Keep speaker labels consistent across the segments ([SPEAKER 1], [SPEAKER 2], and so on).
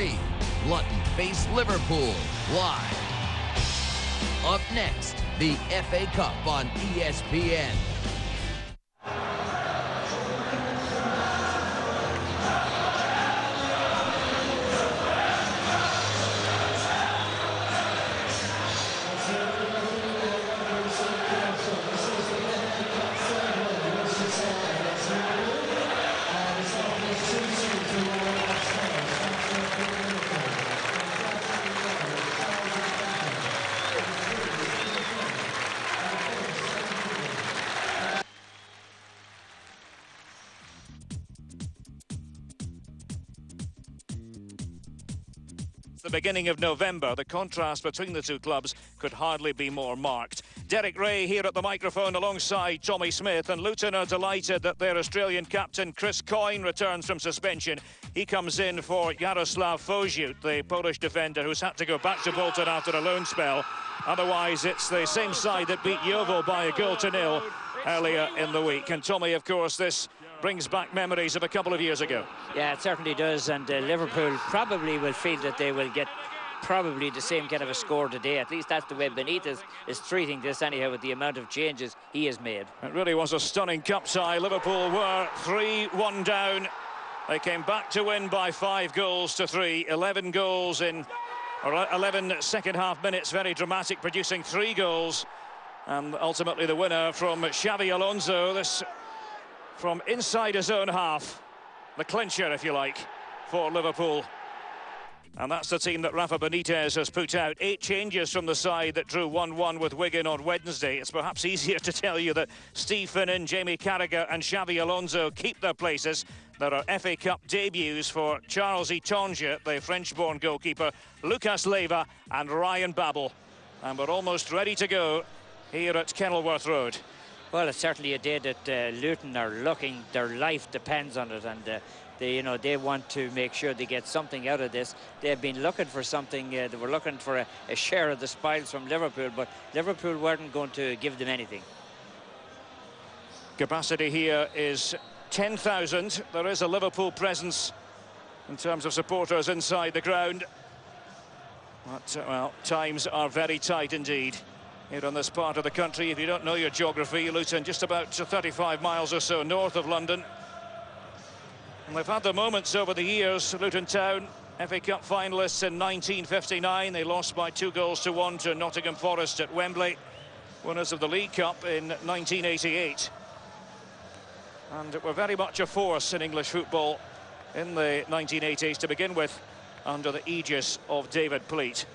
[SPEAKER 1] 3, Luton face Liverpool live. Up next, the FA Cup on ESPN.
[SPEAKER 2] The beginning of November, the contrast between the two clubs could hardly be more marked. Derek Ray here at the microphone alongside Tommy Smith, and Luton are delighted that their Australian captain Chris Coyne returns from suspension. He comes in for Jaroslav Foziut, the Polish defender who's had to go back to Bolton after a loan spell. Otherwise, it's the same side that beat Yeovil by 1-0 earlier in the week. And Tommy, of course, this brings back memories of a couple of years ago.
[SPEAKER 3] Yeah, it certainly does, and Liverpool probably will feel that they will get probably the same kind of a score today. At least that's the way Benitez is treating this anyhow, with the amount of changes he has made.
[SPEAKER 2] It really was a stunning cup tie. Liverpool were 3-1 down. They came back to win by 5-3. 11 goals in 11 second half minutes, very dramatic, producing 3 goals. And ultimately the winner from Xabi Alonso, this from inside his own half, the clincher, if you like, for Liverpool. And that's the team that Rafa Benitez has put out. 8 changes from the side that drew 1-1 with Wigan on Wednesday. It's perhaps easier to tell you that Steve Finnan, Jamie Carragher and Xabi Alonso keep their places. There are FA Cup debuts for Charles Etonge, the French-born goalkeeper, Lucas Leiva and Ryan Babel. And we're almost ready to go here at Kenilworth Road.
[SPEAKER 3] Well, it's certainly a day that Luton are looking, their life depends on it, and they want to make sure they get something out of this. They've been looking for something, they were looking for a share of the spoils from Liverpool, but Liverpool weren't going to give them anything.
[SPEAKER 2] Capacity here is 10,000. There is a Liverpool presence in terms of supporters inside the ground. But, well, times are very tight indeed here on this part of the country. If you don't know your geography, Luton just about 35 miles or so north of London. And they've had their moments over the years. Luton Town, FA Cup finalists in 1959. They lost by 2-1 to Nottingham Forest at Wembley. Winners of the League Cup in 1988. And were very much a force in English football in the 1980s to begin with, under the aegis of David Pleat.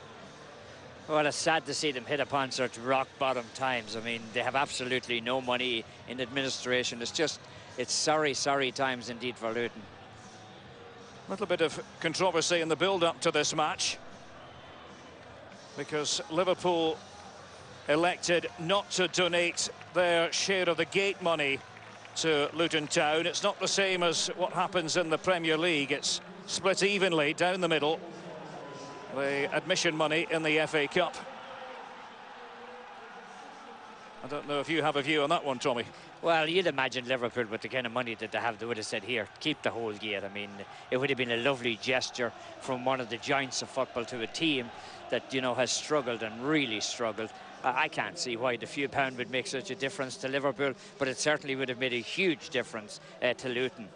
[SPEAKER 3] Well, it's sad to see them hit upon such rock-bottom times. I mean, they have absolutely no money in administration. It's sorry, sorry times indeed for Luton.
[SPEAKER 2] A little bit of controversy in the build-up to this match, because Liverpool elected not to donate their share of the gate money to Luton Town. It's not the same as what happens in the Premier League. It's split evenly down the middle, the admission money in the FA Cup. I don't know if you have a view on that one, Tommy.
[SPEAKER 3] Well, you'd imagine Liverpool, with the kind of money that they have, they would have said, here, keep the whole gate. I mean, it would have been a lovely gesture from one of the giants of football to a team that, you know, has struggled and really struggled. I can't see why the few pound would make such a difference to Liverpool, but it certainly would have made a huge difference to Luton.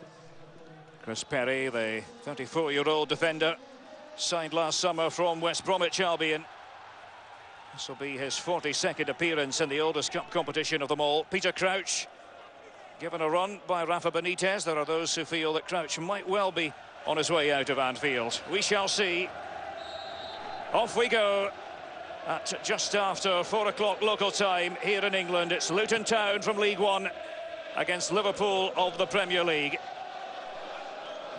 [SPEAKER 2] Chris Perry, the 34-year-old defender, signed last summer from West Bromwich Albion. This will be his 42nd appearance in the oldest cup competition of them all. Peter Crouch, given a run by Rafa Benitez. There are those who feel that Crouch might well be on his way out of Anfield. We shall see. Off we go at just after 4 o'clock local time here in England. It's Luton Town from League One against Liverpool of the Premier League.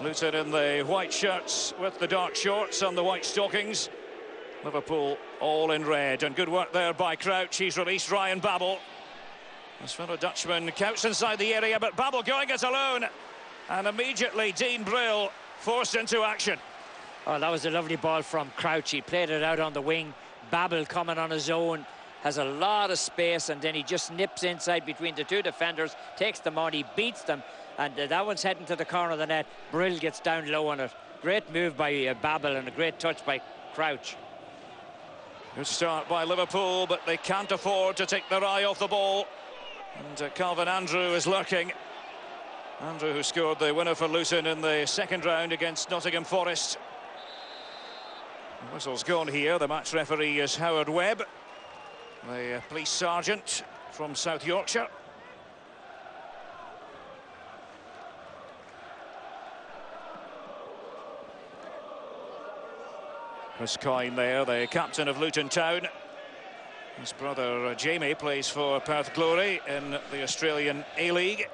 [SPEAKER 2] Luton in the white shirts with the dark shorts and the white stockings. Liverpool all in red, and good work there by Crouch. He's released Ryan Babel. His fellow Dutchman counts inside the area, but Babel going it alone, and immediately Dean Brill forced into action.
[SPEAKER 3] Oh, that was a lovely ball from Crouch. He played it out on the wing. Babel coming on his own, has a lot of space, and then he just nips inside between the two defenders, takes them on, he beats them, and that one's heading to the corner of the net. Brill gets down low on it. Great move by Babel and a great touch by Crouch.
[SPEAKER 2] Good start by Liverpool, but they can't afford to take their eye off the ball. And Calvin Andrew is lurking. Andrew, who scored the winner for Luton in the second round against Nottingham Forest. The whistle's gone here. The match referee is Howard Webb, the police sergeant from South Yorkshire. Chris Coyne there, the captain of Luton Town. His brother Jamie plays for Perth Glory in the Australian A-League.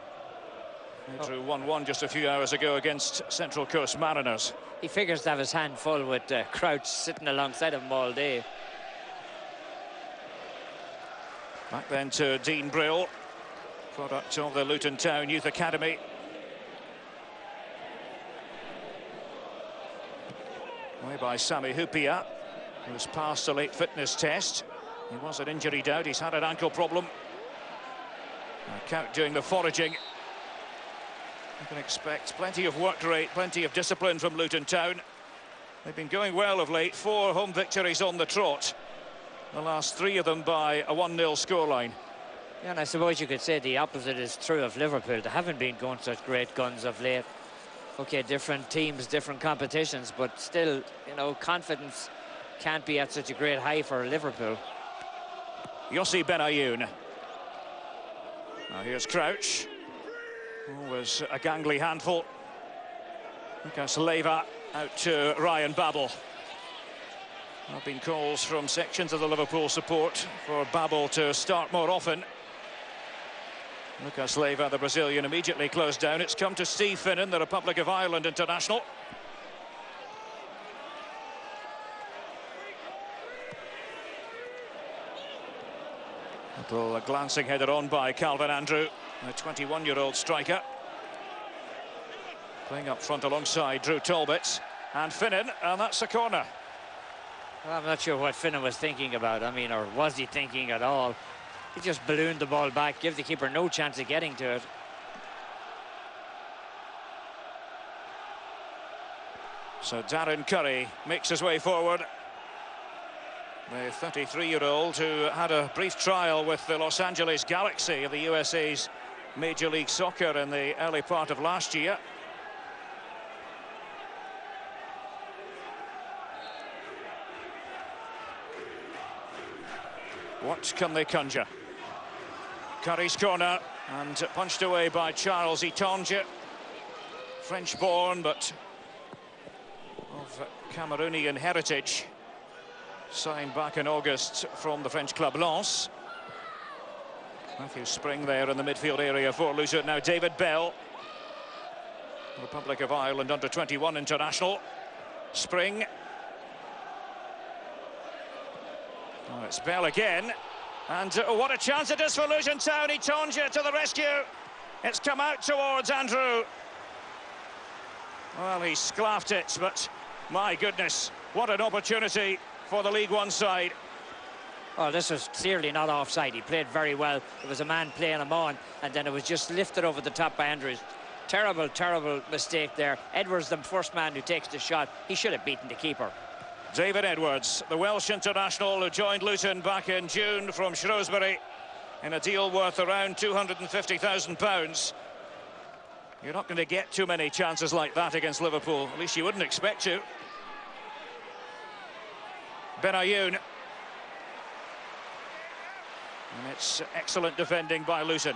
[SPEAKER 2] They drew 1-1 just a few hours ago against Central Coast Mariners.
[SPEAKER 3] He figures to have his hand full with Crouch sitting alongside him all day.
[SPEAKER 2] Back then to Dean Brill, product of the Luton Town Youth Academy. Away by Sami Hupia, who's passed a late fitness test. He was an injury doubt, he's had an ankle problem. Count doing the foraging. You can expect plenty of work rate, plenty of discipline from Luton Town. They've been going well of late, 4 home victories on the trot. The last 3 of them by a 1-0 scoreline.
[SPEAKER 3] Yeah, and I suppose you could say the opposite is true of Liverpool. They haven't been going such great guns of late. Okay, different teams, different competitions, but still, you know, confidence can't be at such a great high for Liverpool.
[SPEAKER 2] Yossi Benayoun. Now here's Crouch. Always a gangly handful. Lucas Leiva out to Ryan Babel. There have been calls from sections of the Liverpool support for Babel to start more often. Lucas Leiva, the Brazilian, immediately closed down. It's come to Steve Finnan, the Republic of Ireland international. Little glancing header on by Calvin Andrew, the 21-year-old striker. Playing up front alongside Drew Talbot and Finnan, and that's a corner.
[SPEAKER 3] Well, I'm not sure what Finnan was thinking about. I mean, or was he thinking at all? He just ballooned the ball back, give the keeper no chance of getting to it.
[SPEAKER 2] So Darren Curry makes his way forward. The 33-year-old who had a brief trial with the Los Angeles Galaxy of the USA's Major League Soccer in the early part of last year. What can they conjure? Curry's corner, and punched away by Charles Itonge. French-born, but of Cameroonian heritage. Signed back in August from the French club Lens. Matthew Spring there in the midfield area for Luton. Now David Bell, Republic of Ireland under-21 international. Spring. Oh, it's Bell again. And what a chance it is for Luton Town. Itonge to the rescue. It's come out towards Andrew. Well, he sclaffed it, but my goodness, what an opportunity for the League One side.
[SPEAKER 3] Oh, this was clearly not offside. He played very well. There was a man playing him on, and then it was just lifted over the top by Andrews. Terrible, terrible mistake there. Edwards, the first man who takes the shot, he should have beaten the keeper.
[SPEAKER 2] David Edwards, the Welsh international who joined Luton back in June from Shrewsbury in a deal worth around £250,000. You're not going to get too many chances like that against Liverpool. At least you wouldn't expect to. Benayoun. And it's excellent defending by Luton.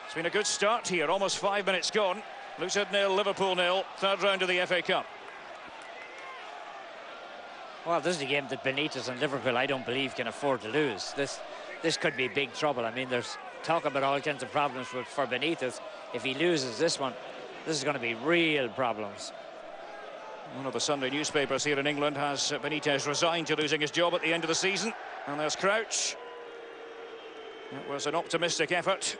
[SPEAKER 2] It's been a good start here, almost 5 minutes gone. Luton 0, Liverpool 0, third round of the FA Cup.
[SPEAKER 3] Well, this is a game that Benitez and Liverpool, I don't believe, can afford to lose. This could be big trouble. I mean, there's talk about all kinds of problems for Benitez. If he loses this one, this is going to be real problems.
[SPEAKER 2] One of the Sunday newspapers here in England has Benitez resigned to losing his job at the end of the season. And there's Crouch. It was an optimistic effort.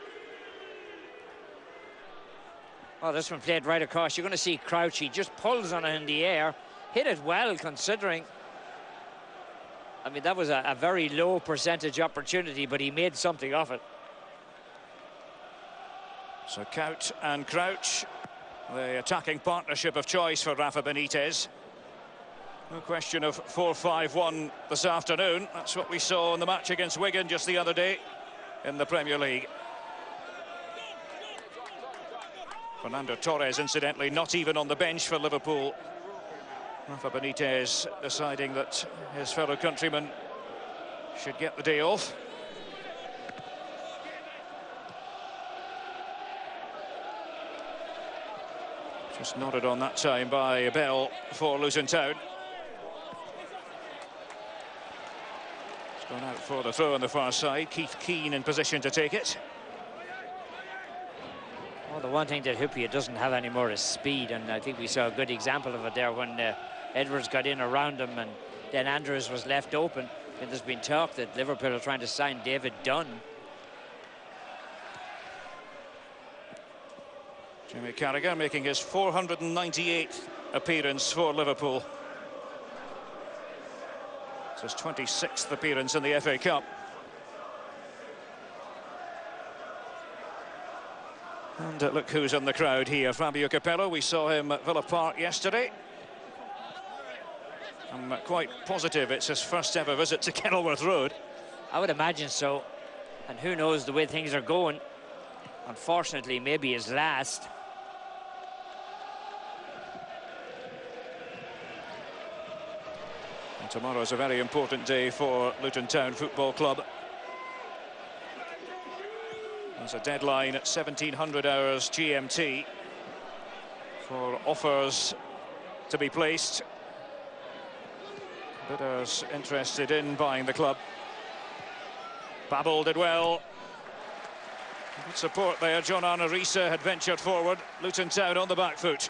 [SPEAKER 3] Oh, this one played right across. You're going to see Crouch. He just pulls on it in the air. Hit it well, considering. I mean, that was a very low percentage opportunity, but he made something of it.
[SPEAKER 2] So Count and Crouch. the attacking partnership of choice for Rafa Benitez. No question of 4-5-1 this afternoon. That's what we saw in the match against Wigan just the other day in the Premier League. Fernando Torres, incidentally, not even on the bench for Liverpool. Rafa Benitez deciding that his fellow countrymen should get the day off. Just nodded on that time by Bell for Luton Town. It's gone out for the throw on the far side. Keith Keane in position to take it.
[SPEAKER 3] Well, the one thing that Hyypiä doesn't have anymore is speed, and I think we saw a good example of it there when Edwards got in around him and then Andrews was left open. And there's been talk that Liverpool are trying to sign David Dunn.
[SPEAKER 2] Jamie Carragher making his 498th appearance for Liverpool. It's his 26th appearance in the FA Cup. And look who's in the crowd here. Fabio Capello, we saw him at Villa Park yesterday. I'm quite positive it's his first ever visit to Kenilworth Road.
[SPEAKER 3] I would imagine so. And who knows, the way things are going, unfortunately, maybe his last.
[SPEAKER 2] And tomorrow's a very important day for Luton Town Football Club. There's a deadline at 1700 hours GMT for offers to be placed. Bidders interested in buying the club. Babel did well. Good support there. John Arne Riise had ventured forward. Luton Town on the back foot.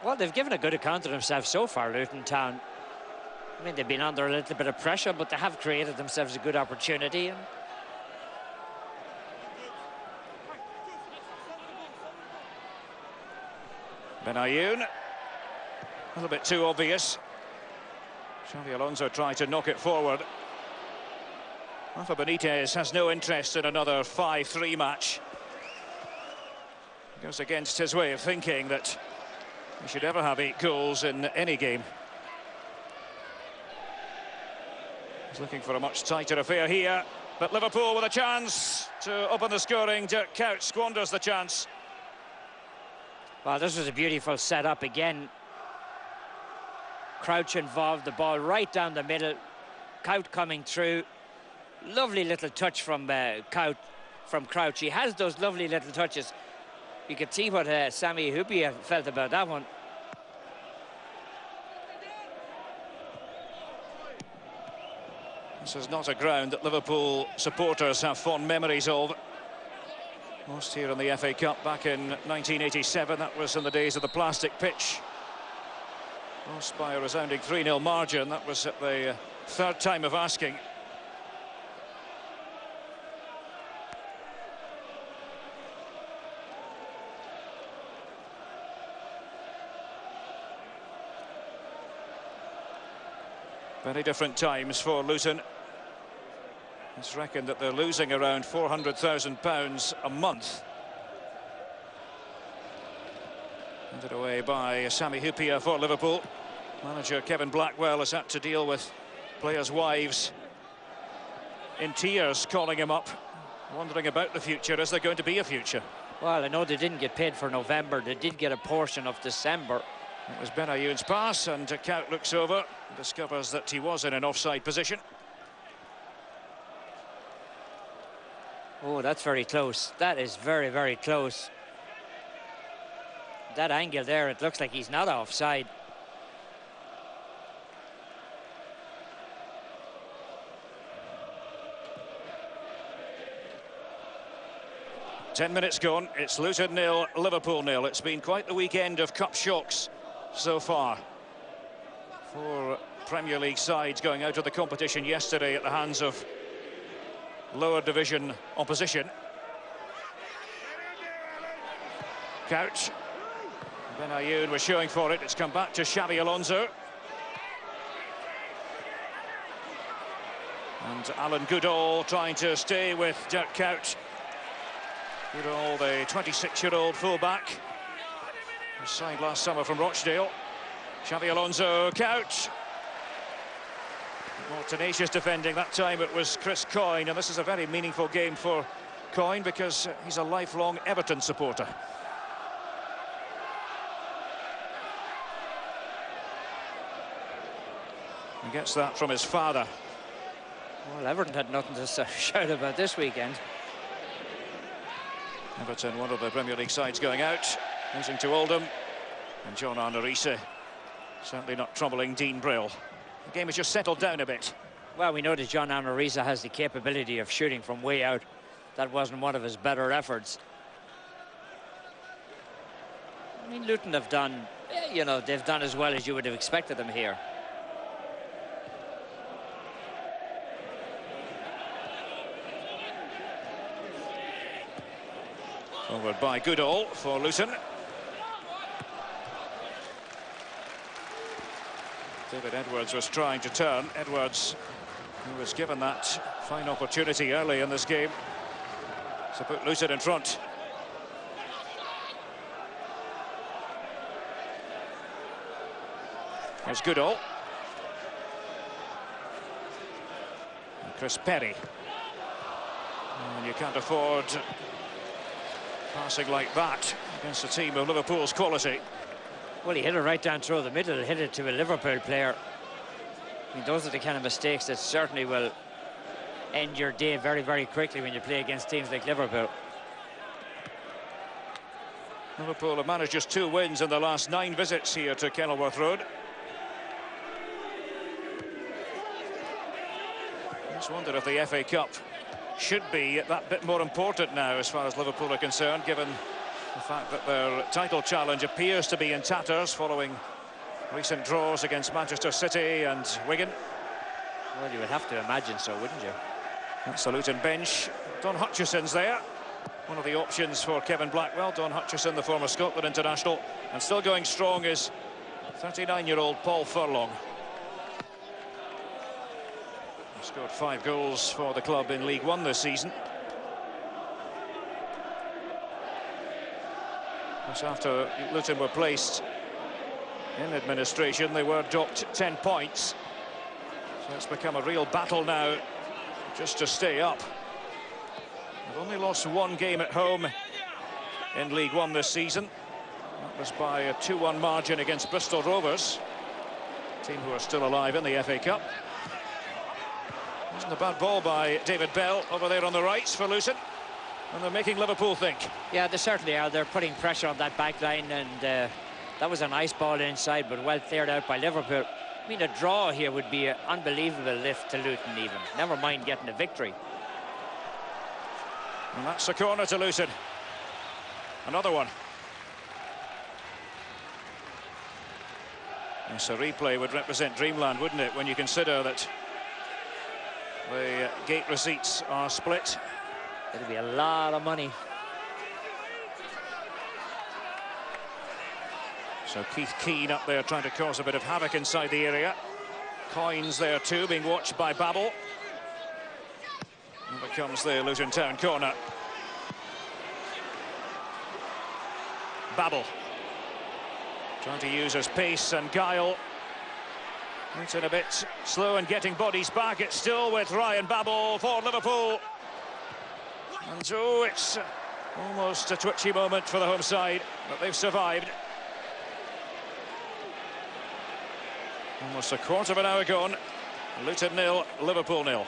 [SPEAKER 3] Well, they've given a good account of themselves so far, Luton Town. I mean, they've been under a little bit of pressure, but they have created themselves a good opportunity. And
[SPEAKER 2] Benayoun, a little bit too obvious. Xabi Alonso tried to knock it forward. Rafa Benitez has no interest in another 5-3 match. It goes against his way of thinking that he should ever have 8 goals in any game. He's looking for a much tighter affair here, but Liverpool with a chance to open the scoring. Dirk Kuyt squanders the chance.
[SPEAKER 3] well, this was a beautiful setup again. Crouch involved, the ball right down the middle. Kuyt coming through. Lovely little touch from Kuyt, from Crouch. He has those lovely little touches. You could see what Sami Hyypiä felt about that one.
[SPEAKER 2] This is not a ground that Liverpool supporters have fond memories of. Most here in the FA Cup back in 1987. That was in the days of the plastic pitch. Lost by a resounding 3-0 margin. That was at the third time of asking. Very different times for Luton. It's reckoned that they're losing around £400,000 a month. Handed away by Sami Hyypiä for Liverpool. Manager Kevin Blackwell has had to deal with players' wives in tears calling him up, wondering about the future. Is there going to be a future?
[SPEAKER 3] Well, I know they didn't get paid for November. They did get a portion of December.
[SPEAKER 2] It was Benayoun's pass, and Kuyt looks over and discovers that he was in an offside position.
[SPEAKER 3] Oh, that's very close. That is very, very close. That angle there, it looks like he's not offside.
[SPEAKER 2] Ten minutes gone. It's Luton 0, Liverpool 0. It's been quite the weekend of cup shocks so far. 4 Premier League sides going out of the competition yesterday at the hands of lower division opposition. Couch. Benayoun was showing for it. It's come back to Xabi Alonso. And Alan Goodall trying to stay with Dirk Kuyt. Goodall, the 26-year-old fullback. Signed last summer from Rochdale. Xabi Alonso, couch. More tenacious defending. That time it was Chris Coyne, and this is a very meaningful game for Coyne because he's a lifelong Everton supporter. He gets that from his father.
[SPEAKER 3] Well, Everton had nothing to shout about this weekend.
[SPEAKER 2] Everton, one of the Premier League sides going out, losing to Oldham, and John Arne Riise certainly not troubling Dean Brill. The game has just settled down a bit.
[SPEAKER 3] Well, we know that John Arne Riise has the capability of shooting from way out. That wasn't one of his better efforts. I mean, Luton have done, you know, they've done as well as you would have expected them here.
[SPEAKER 2] Forward by Goodall for Luton. David Edwards was trying to turn. Edwards, who was given that fine opportunity early in this game to put Luton in front. There's Goodall. And Chris Perry. And you can't afford passing like that against a team of Liverpool's quality.
[SPEAKER 3] Well, he hit it right down through the middle, hit it to a Liverpool player. I mean, those are the kind of mistakes that certainly will end your day very, very quickly when you play against teams like Liverpool.
[SPEAKER 2] Liverpool have managed just 2 wins in the last 9 visits here to Kenilworth Road. I just wonder if the FA Cup should be that bit more important now as far as Liverpool are concerned, given the fact that their title challenge appears to be in tatters following recent draws against Manchester City and Wigan.
[SPEAKER 3] Well, you would have to imagine so, wouldn't you?
[SPEAKER 2] That's the Luton bench. Don Hutchison's there. One of the options for Kevin Blackwell. Don Hutchison, the former Scotland international. And still going strong is 39-year-old Paul Furlong. He scored 5 goals for the club in League One this season. Just after Luton were placed in administration, they were docked 10 points. So it's become a real battle now just to stay up. They've only lost 1 game at home in League One this season. That was by a 2-1 margin against Bristol Rovers, a team who are still alive in the FA Cup. Wasn't a bad ball by David Bell over there on the right for Luton. And they're making Liverpool think.
[SPEAKER 3] Yeah, they certainly are. They're putting pressure on that back line, and that was a nice ball inside, but well cleared out by Liverpool. I mean, a draw here would be an unbelievable lift to Luton even. Never mind getting a victory.
[SPEAKER 2] And that's a corner to Luton. Another one. Yes, a replay would represent dreamland, wouldn't it, when you consider that the gate receipts are split.
[SPEAKER 3] It'll be a lot of money.
[SPEAKER 2] So Keith Keane up there trying to cause a bit of havoc inside the area. Coyne's there too, being watched by Babel. And becomes the Luton Town corner. Babel trying to use his pace and guile. Luton a bit slow and getting bodies back. It's still with Ryan Babel for Liverpool. And so it's almost a twitchy moment for the home side, but they've survived. Almost a quarter of an hour gone. Luton 0, Liverpool 0.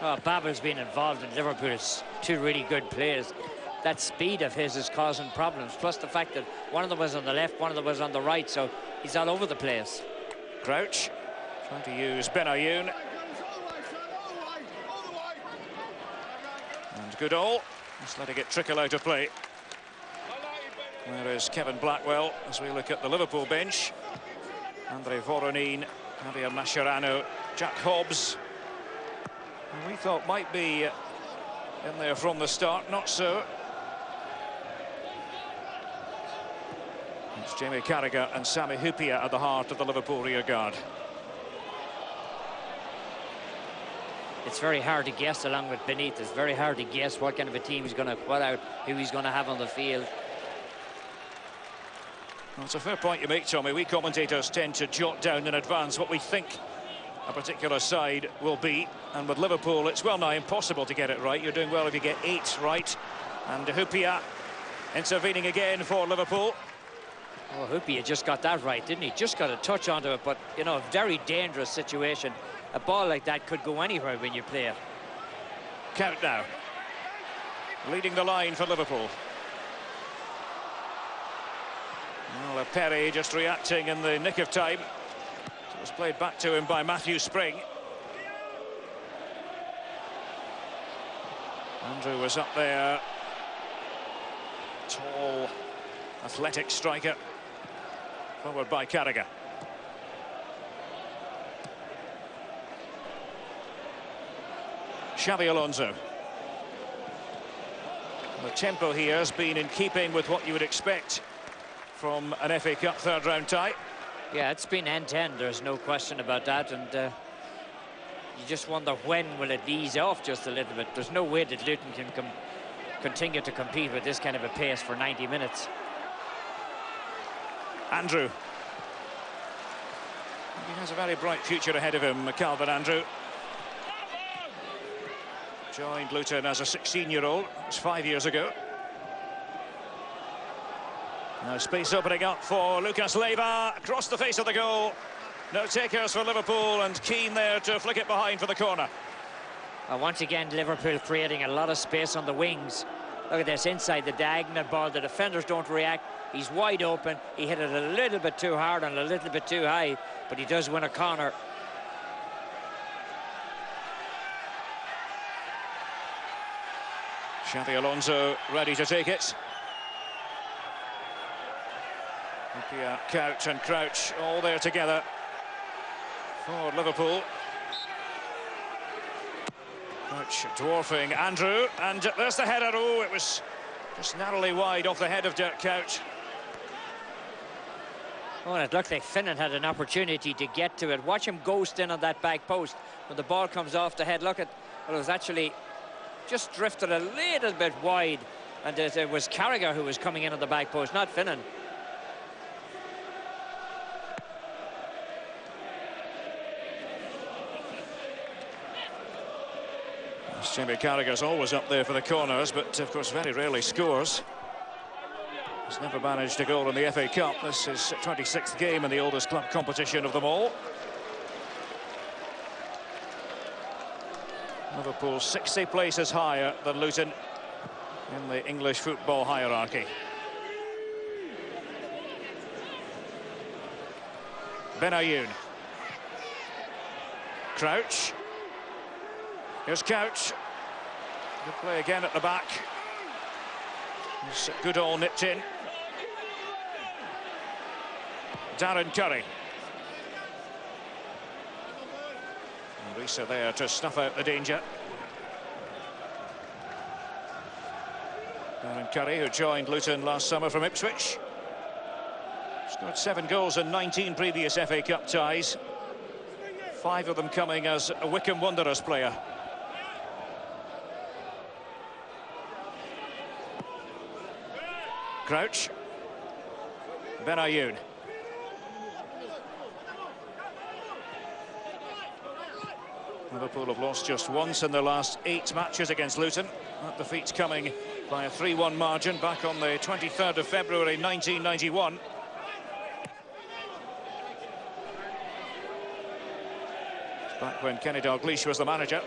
[SPEAKER 3] Well, Babel's been involved in Liverpool's 2 really good plays. That speed of his is causing problems, plus the fact that one of them was on the left, one of them was on the right, so he's all over the place.
[SPEAKER 2] Crouch trying to use Benayoun. And Goodall just letting it trickle out of play. There is Kevin Blackwell as we look at the Liverpool bench. Andre Voronin, Javier Mascherano, Jack Hobbs, who we thought might be in there from the start, not so. It's Jamie Carragher and Sami Hyypiä at the heart of the Liverpool rearguard.
[SPEAKER 3] It's very hard to guess, along with Benitez. It's very hard to guess what kind of a team he's going to put out, who he's going to have on the field.
[SPEAKER 2] Well, it's a fair point you make, Tommy. We commentators tend to jot down in advance what we think a particular side will be, and with Liverpool it's well nigh impossible to get it right. You're doing well if you get 8 right. And Hupia intervening again for Liverpool.
[SPEAKER 3] Oh, Hupia just got that right, didn't he? Just got a touch onto it, but, you know, a very dangerous situation. A ball like that could go anywhere when you play it.
[SPEAKER 2] Count now. Leading the line for Liverpool. Well, Perry just reacting in the nick of time. It was played back to him by Matthew Spring. Andrew was up there. Tall, athletic striker. Forward by Carragher. Xabi Alonso. The tempo here has been in keeping with what you would expect from an FA Cup third-round tie.
[SPEAKER 3] Yeah, it's been end-to-end, there's no question about that, and you just wonder when will it ease off just a little bit. There's no way that Luton can continue to compete with this kind of a pace for 90 minutes.
[SPEAKER 2] Andrew. He has a very bright future ahead of him, Calvin Andrew. Joined Luton as a 16-year-old. It was 5 years ago. Now space opening up for Lucas Leiva. Across the face of the goal. No takers for Liverpool, and Keane there to flick it behind for the corner.
[SPEAKER 3] Once again, Liverpool creating a lot of space on the wings. Look at this, inside the diagonal ball. The defenders don't react. He's wide open. He hit it a little bit too hard and a little bit too high, but he does win a corner.
[SPEAKER 2] Xabi Alonso ready to take it. Couch and Crouch all there together for Liverpool. Crouch dwarfing Andrew, and there's the header. Oh, it was just narrowly wide off the head of Dirk Kuyt.
[SPEAKER 3] Oh, and it looked like Finnan had an opportunity to get to it. Watch him ghost in on that back post when the ball comes off the head. Look at, well, it was actually just drifted a little bit wide, and it was Carragher who was coming in on the back post, not Finnan.
[SPEAKER 2] Jamie Carragher's always up there for the corners, but of course very rarely scores. He's never managed a goal in the FA Cup. This is 26th game in the oldest club competition of them all. Liverpool 60 places higher than Luton in the English football hierarchy. Benayoun. Crouch. Here's Couch. Good play again at the back. It's good all nipped in. Darren Curry. And Risa there to snuff out the danger. Darren Curry, who joined Luton last summer from Ipswich. Scored 7 goals in 19 previous FA Cup ties. 5 of them coming as a Wycombe Wanderers player. Crouch. Benayoun. Liverpool have lost just once in their last 8 matches against Luton. That defeat's coming by a 3-1 margin back on the 23rd of February 1991. It's back when Kenny Dalglish was the manager.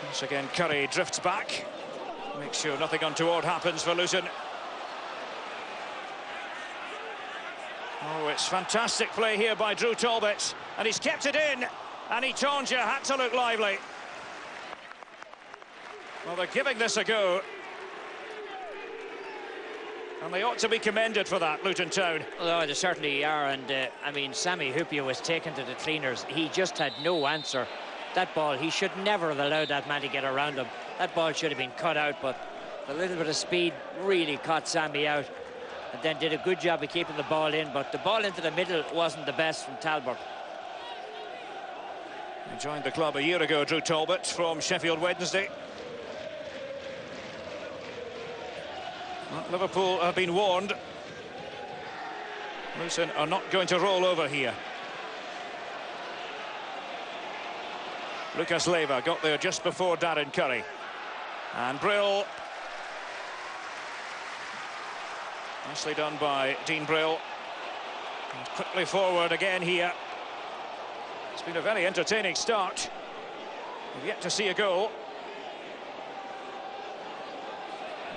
[SPEAKER 2] Once again, Curry drifts back. Makes sure nothing untoward happens for Luton. Oh, it's fantastic play here by Drew Talbot, and he's kept it in, and Itonja had to look lively. Well, they're giving this a go, and they ought to be commended for that, Luton Town.
[SPEAKER 3] Oh, they certainly are, and I mean, Sammy Hupia was taken to the cleaners. He just had no answer. That ball, he should never have allowed that man to get around him. That ball should have been cut out, but a little bit of speed really caught Sammy out, and then did a good job of keeping the ball in, but the ball into the middle wasn't the best from Talbot.
[SPEAKER 2] He joined the club a year ago, Drew Talbot, from Sheffield Wednesday. Well, Liverpool have been warned. Luton are not going to roll over here. Lucas Leiva got there just before Darren Curry. And Brill. Nicely done by Dean Brill. And quickly forward again here. It's been a very entertaining start. We've yet to see a goal.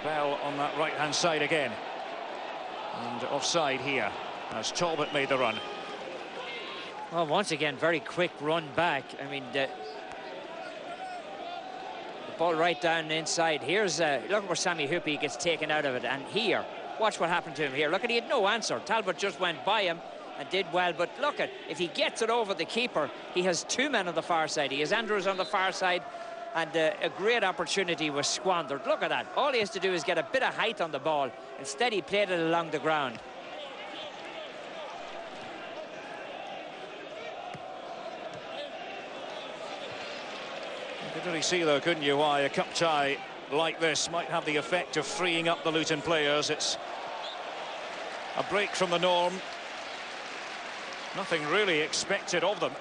[SPEAKER 2] Bell on that right-hand side again. And offside here as Talbot made the run.
[SPEAKER 3] Well, once again, very quick run back. I mean, the ball right down inside. Here's, look where Sammy Hoopy gets taken out of it. And here, watch what happened to him here. Look at, he had no answer. Talbot just went by him and did well. But look at, if he gets it over the keeper, he has two men on the far side. He has Andrews on the far side. And a great opportunity was squandered. Look at that. All he has to do is get a bit of height on the ball. Instead, he played it along the ground.
[SPEAKER 2] You could really see, though, couldn't you, why a cup tie like this might have the effect of freeing up the Luton players. It's a break from the norm. Nothing really expected of them.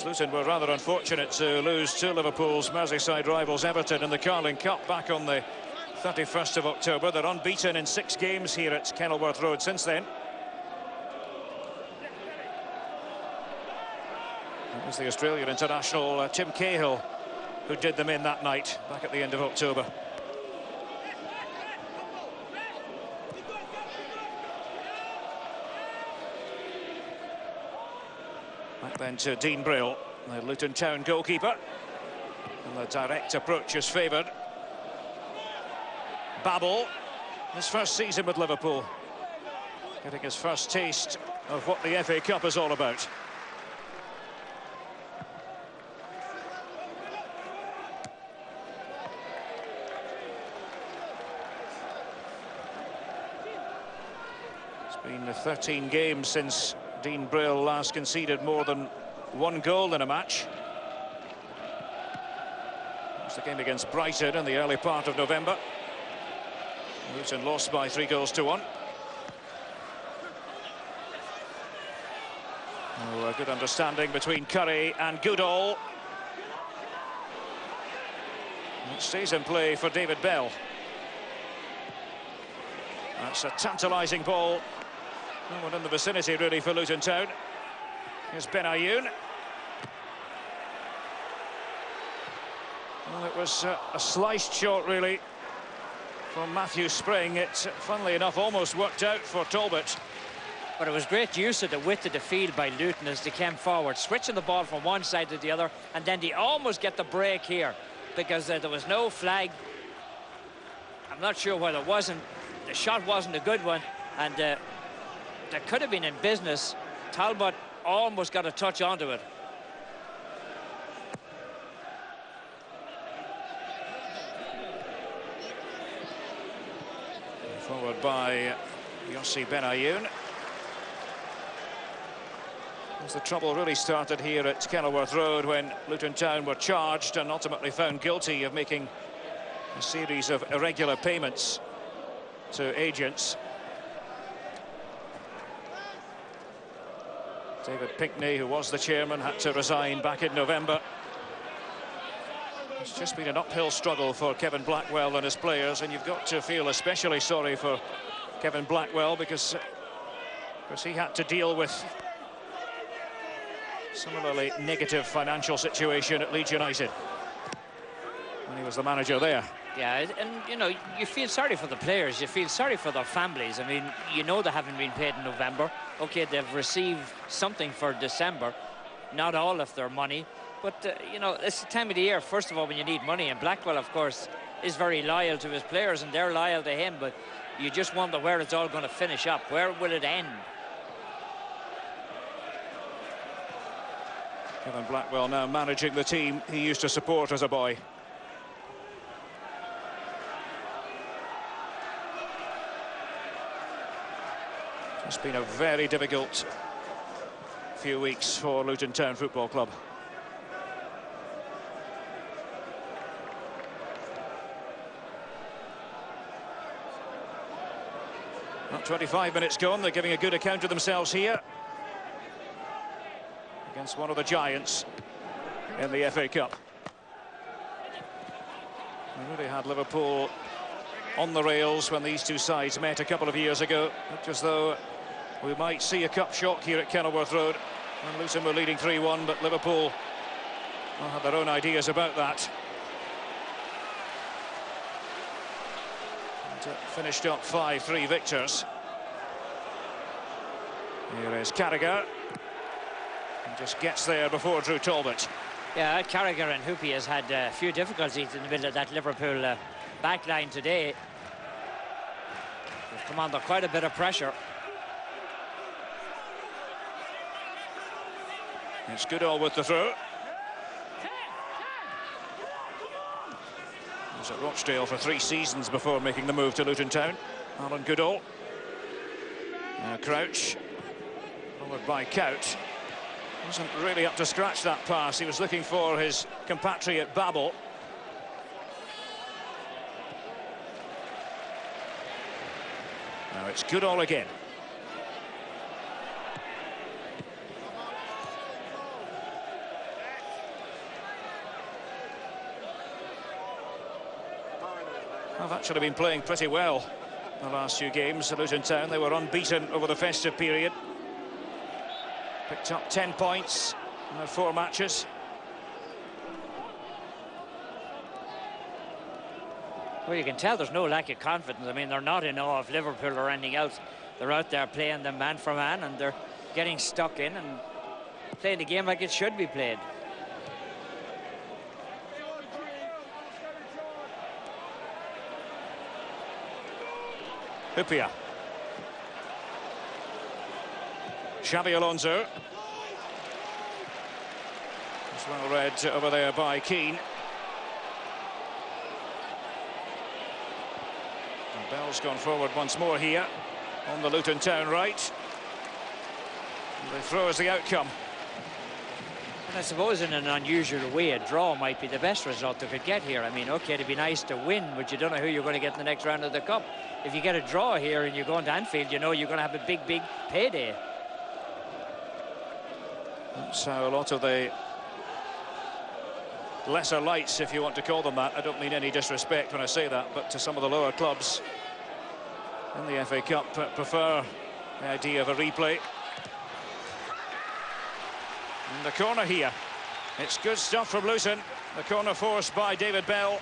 [SPEAKER 2] Luton were rather unfortunate to lose to Liverpool's Merseyside rivals Everton in the Carling Cup back on the 31st of October. They're unbeaten in 6 games here at Kenilworth Road since then. It was the Australian international Tim Cahill who did them in that night back at the end of October. Back then to Dean Brill, the Luton Town goalkeeper. And the direct approach is favoured. Babel, his first season with Liverpool. Getting his first taste of what the FA Cup is all about. It's been 13 games since Dean Brill last conceded more than 1 goal in a match. It was the game against Brighton in the early part of November. Luton lost by 3-1. Oh, a good understanding between Curry and Goodall. It stays in play for David Bell. That's a tantalising ball. No one in the vicinity, really, for Luton Town. Here's Benayoun. Well, it was a sliced shot, really, from Matthew Spring. It, funnily enough, almost worked out for Talbot.
[SPEAKER 3] But it was great use of the width of the field by Luton as they came forward, switching the ball from one side to the other, and then they almost get the break here because there was no flag. I'm not sure whether it wasn't. The shot wasn't a good one, and they could have been in business. Talbot almost got a touch onto it.
[SPEAKER 2] Forward by Yossi Benayoun. As the trouble really started here at Kenilworth Road when Luton Town were charged and ultimately found guilty of making a series of irregular payments to agents. David Pinkney, who was the chairman, had to resign back in November. It's just been an uphill struggle for Kevin Blackwell and his players, and you've got to feel especially sorry for Kevin Blackwell because he had to deal with similarly negative financial situation at Leeds United when he was the manager there.
[SPEAKER 3] Yeah, and you know, you feel sorry for the players, you feel sorry for their families. I mean, you know they haven't been paid in November. Okay, they've received something for December, not all of their money. But, you know, it's the time of the year, first of all, when you need money. And Blackwell, of course, is very loyal to his players, and they're loyal to him. But you just wonder where it's all going to finish up. Where will it end?
[SPEAKER 2] Kevin Blackwell now managing the team he used to support as a boy. It's been a very difficult few weeks for Luton Town Football Club. Well, 25 minutes gone. They're giving a good account of themselves here against one of the giants in the FA Cup. We really had Liverpool on the rails when these two sides met a couple of years ago. Looked as though we might see a cup shock here at Kenilworth Road. And Luton were leading 3-1, but Liverpool had their own ideas about that. And, finished up 5-3 victors. Here is Carragher. And just gets there before Drew Talbot.
[SPEAKER 3] Yeah, Carragher and Hoopy has had a few difficulties in the middle of that Liverpool back line today. They've come under quite a bit of pressure.
[SPEAKER 2] It's Goodall with the throw. He was at Rochdale for 3 seasons before making the move to Luton Town. Alan Goodall. Crouch. Followed by Couch. Wasn't really up to scratch, that pass. He was looking for his compatriot Babel. Now it's Goodall again. I've actually been playing pretty well the last few games at Luton Town. They were unbeaten over the festive period. Picked up 10 points in their 4 matches.
[SPEAKER 3] Well, you can tell there's no lack of confidence. I mean, they're not in awe of Liverpool or anything else. They're out there playing them man for man, and they're getting stuck in and playing the game like it should be played.
[SPEAKER 2] Hupia. Xabi Alonso. It's well read over there by Keane. And Bell's gone forward once more here on the Luton Town right. And the throw is the outcome.
[SPEAKER 3] And I suppose in an unusual way, a draw might be the best result they could get here. I mean, okay, it'd be nice to win, but you don't know who you're going to get in the next round of the Cup. If you get a draw here and you're going to Anfield, you know you're going to have a big, big payday.
[SPEAKER 2] So a lot of the lesser lights, if you want to call them that, I don't mean any disrespect when I say that, but to some of the lower clubs in the FA Cup prefer the idea of a replay. And the corner here. It's good stuff from Luton. The corner forced by David Bell.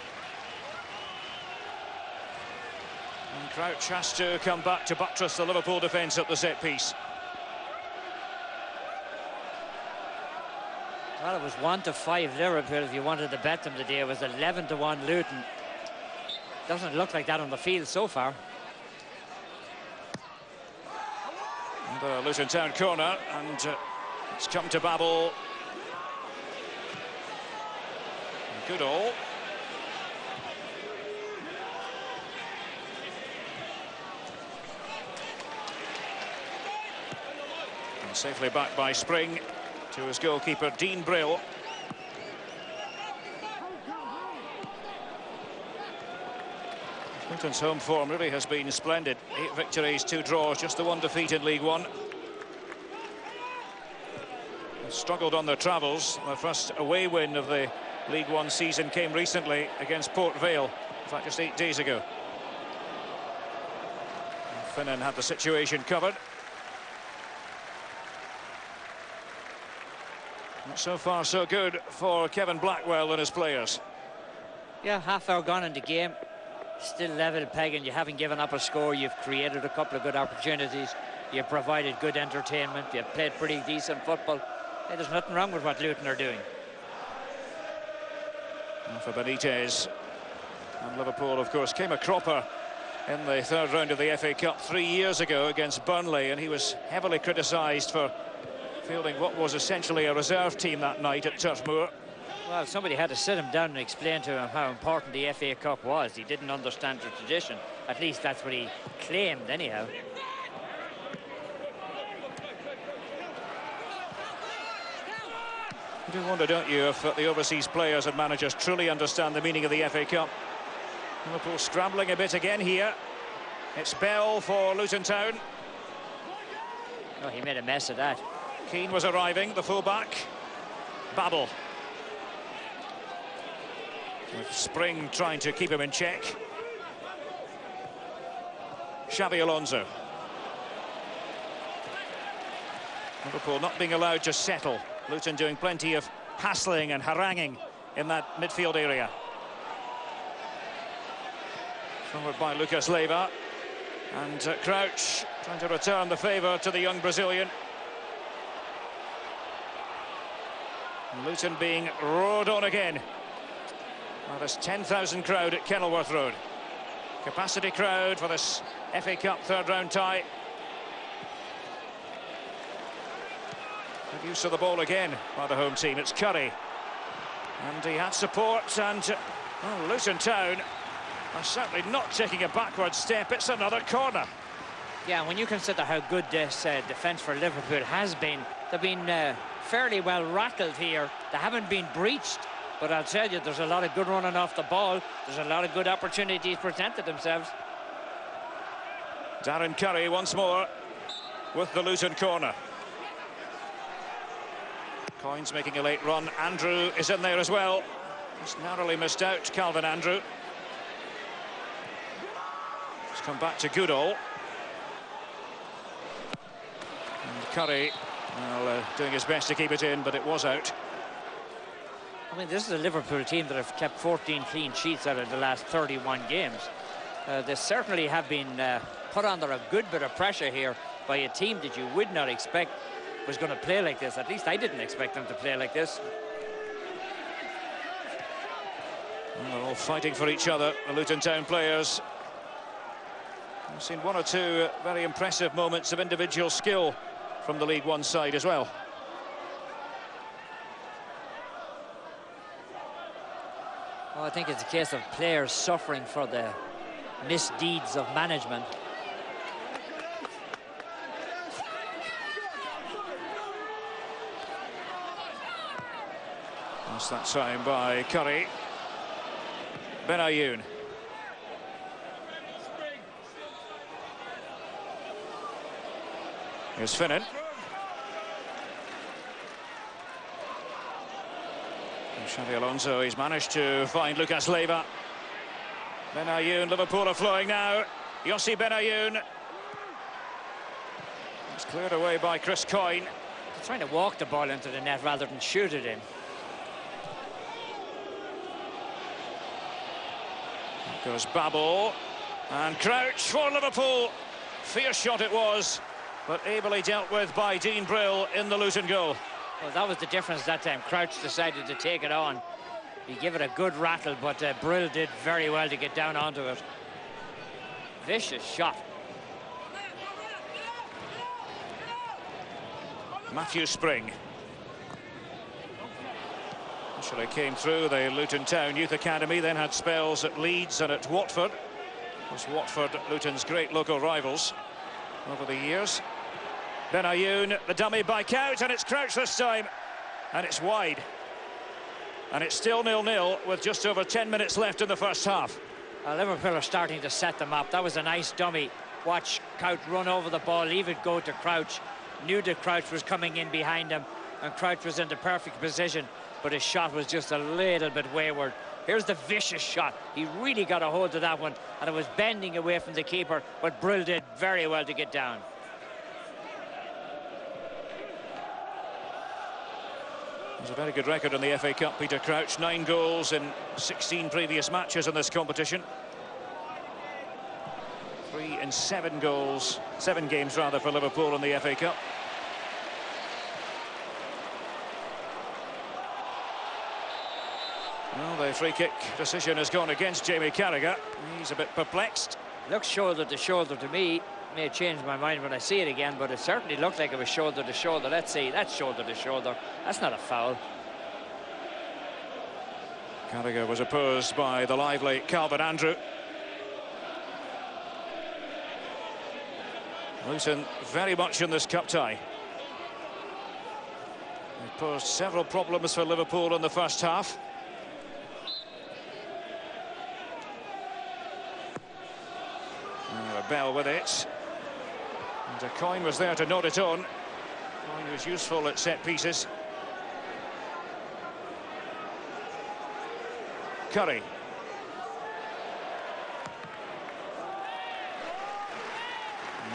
[SPEAKER 2] And Crouch has to come back to buttress the Liverpool defence at the set piece.
[SPEAKER 3] Well, it was 1-5 Liverpool if you wanted to bet them today. It was 11-1 Luton. Doesn't look like that on the field so far.
[SPEAKER 2] And the Luton Town corner, and it's come to Babel. Goodall. And safely back by Spring to his goalkeeper, Dean Brill. Luton's home form really has been splendid. 8 victories, 2 draws, just the 1 defeat in League One. They struggled on their travels. Their first away win of the League One season came recently against Port Vale, in fact just 8 days ago. And Finnan had the situation covered. Not so far so good for Kevin Blackwell and his players.
[SPEAKER 3] Yeah, half hour gone in the game. Still level pegging. You haven't given up a score. You've created a couple of good opportunities. You've provided good entertainment. You've played pretty decent football. Hey, there's nothing wrong with what Luton are doing.
[SPEAKER 2] And for Benitez, and Liverpool, of course, came a cropper in the 3rd round of the FA Cup 3 years ago against Burnley, and he was heavily criticised for fielding what was essentially a reserve team that night at Turf Moor.
[SPEAKER 3] Well, somebody had to sit him down and explain to him how important the FA Cup was. He didn't understand the tradition. At least that's what he claimed, anyhow.
[SPEAKER 2] You do wonder, don't you, if the overseas players and managers truly understand the meaning of the FA Cup. Liverpool scrambling a bit again here. It's Bell for Luton Town.
[SPEAKER 3] Oh, he made a mess of that.
[SPEAKER 2] Keane was arriving, the fullback. Babel. With Spring trying to keep him in check. Xabi Alonso. Liverpool not being allowed to settle. Luton doing plenty of hassling and haranguing in that midfield area. Forward by Lucas Leiva. And Crouch trying to return the favour to the young Brazilian. Luton being roared on again. Well, there's 10,000 crowd at Kenilworth Road. Capacity crowd for this FA Cup third round tie. Good use of the ball again by the home team. It's Curry. And he had support, and Luton Town are certainly not taking a backward step. It's another corner.
[SPEAKER 3] Yeah, when you consider how good this defence for Liverpool has been, they've been fairly well rattled here. They haven't been breached, but I'll tell you, there's a lot of good running off the ball. There's a lot of good opportunities presented themselves.
[SPEAKER 2] Darren Curry once more with the Luton corner. Coyne's making a late run. Andrew is in there as well. Just narrowly missed out, Calvin Andrew. Let's come back to Goodall. And Curry, well, doing his best to keep it in, but it was out.
[SPEAKER 3] I mean, this is a Liverpool team that have kept 14 clean sheets out of the last 31 games. They certainly have been put under a good bit of pressure here by a team that you would not expect was going to play like this. At least I didn't expect them to play like this.
[SPEAKER 2] And they're all fighting for each other, the Luton Town players. I've seen one or two very impressive moments of individual skill from the League One side as well.
[SPEAKER 3] Well, I think it's a case of players suffering for the misdeeds of management.
[SPEAKER 2] That's that time by Curry. Benayoun. Here's Finnan. Xabi Alonso, he's managed to find Lucas Leiva. Benayoun, Liverpool are flowing now. Yossi Benayoun. It's cleared away by Chris Coyne.
[SPEAKER 3] They're trying to walk the ball into the net rather than shoot it in.
[SPEAKER 2] Goes Babel. And Crouch for Liverpool. Fierce shot it was, but ably dealt with by Dean Brill in the Luton goal.
[SPEAKER 3] Well, that was the difference that time. Crouch decided to take it on. He gave it a good rattle, but Brill did very well to get down onto it. Vicious shot.
[SPEAKER 2] Matthew Spring. Initially came through the Luton Town Youth Academy, then had spells at Leeds and at Watford. Was Watford Luton's great local rivals over the years. Benayoun, the dummy by Couch, and it's Crouch this time, and it's wide. And it's still 0-0 with just over 10 minutes left in the first half.
[SPEAKER 3] Liverpool are starting to set them up. That was a nice dummy. Watch Couch run over the ball, leave it go to Crouch. Knew that Crouch was coming in behind him, and Crouch was in the perfect position, but his shot was just a little bit wayward. Here's the vicious shot. He really got a hold of that one, and it was bending away from the keeper, but Brill did very well to get down.
[SPEAKER 2] There's a very good record in the FA Cup, Peter Crouch. 9 goals in 16 previous matches in this competition. 3 in 7 goals, 7 games rather, for Liverpool in the FA Cup. Well, the free kick decision has gone against Jamie Carragher. He's a bit perplexed.
[SPEAKER 3] Looks shoulder to shoulder to me. May change my mind when I see it again, but it certainly looked like it was shoulder to shoulder. Let's see, that's shoulder to shoulder. That's not a foul.
[SPEAKER 2] Carragher was opposed by the lively Calvin Andrew. Luton very much in this cup tie. It posed several problems for Liverpool in the first half. A bell with it. And a coin was there to nod it on. Coin was useful at set pieces. Curry.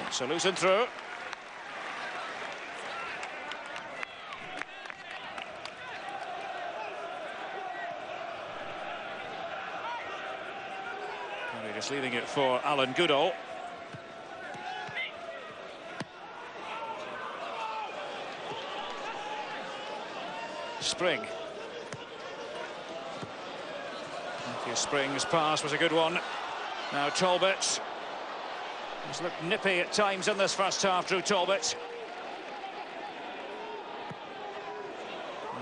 [SPEAKER 2] It's a Luton throw. Curry just leaving it for Alan Goodall. Spring. Matthew Spring's pass was a good one. Now Talbot. He's looked nippy at times in this first half, Drew Talbot.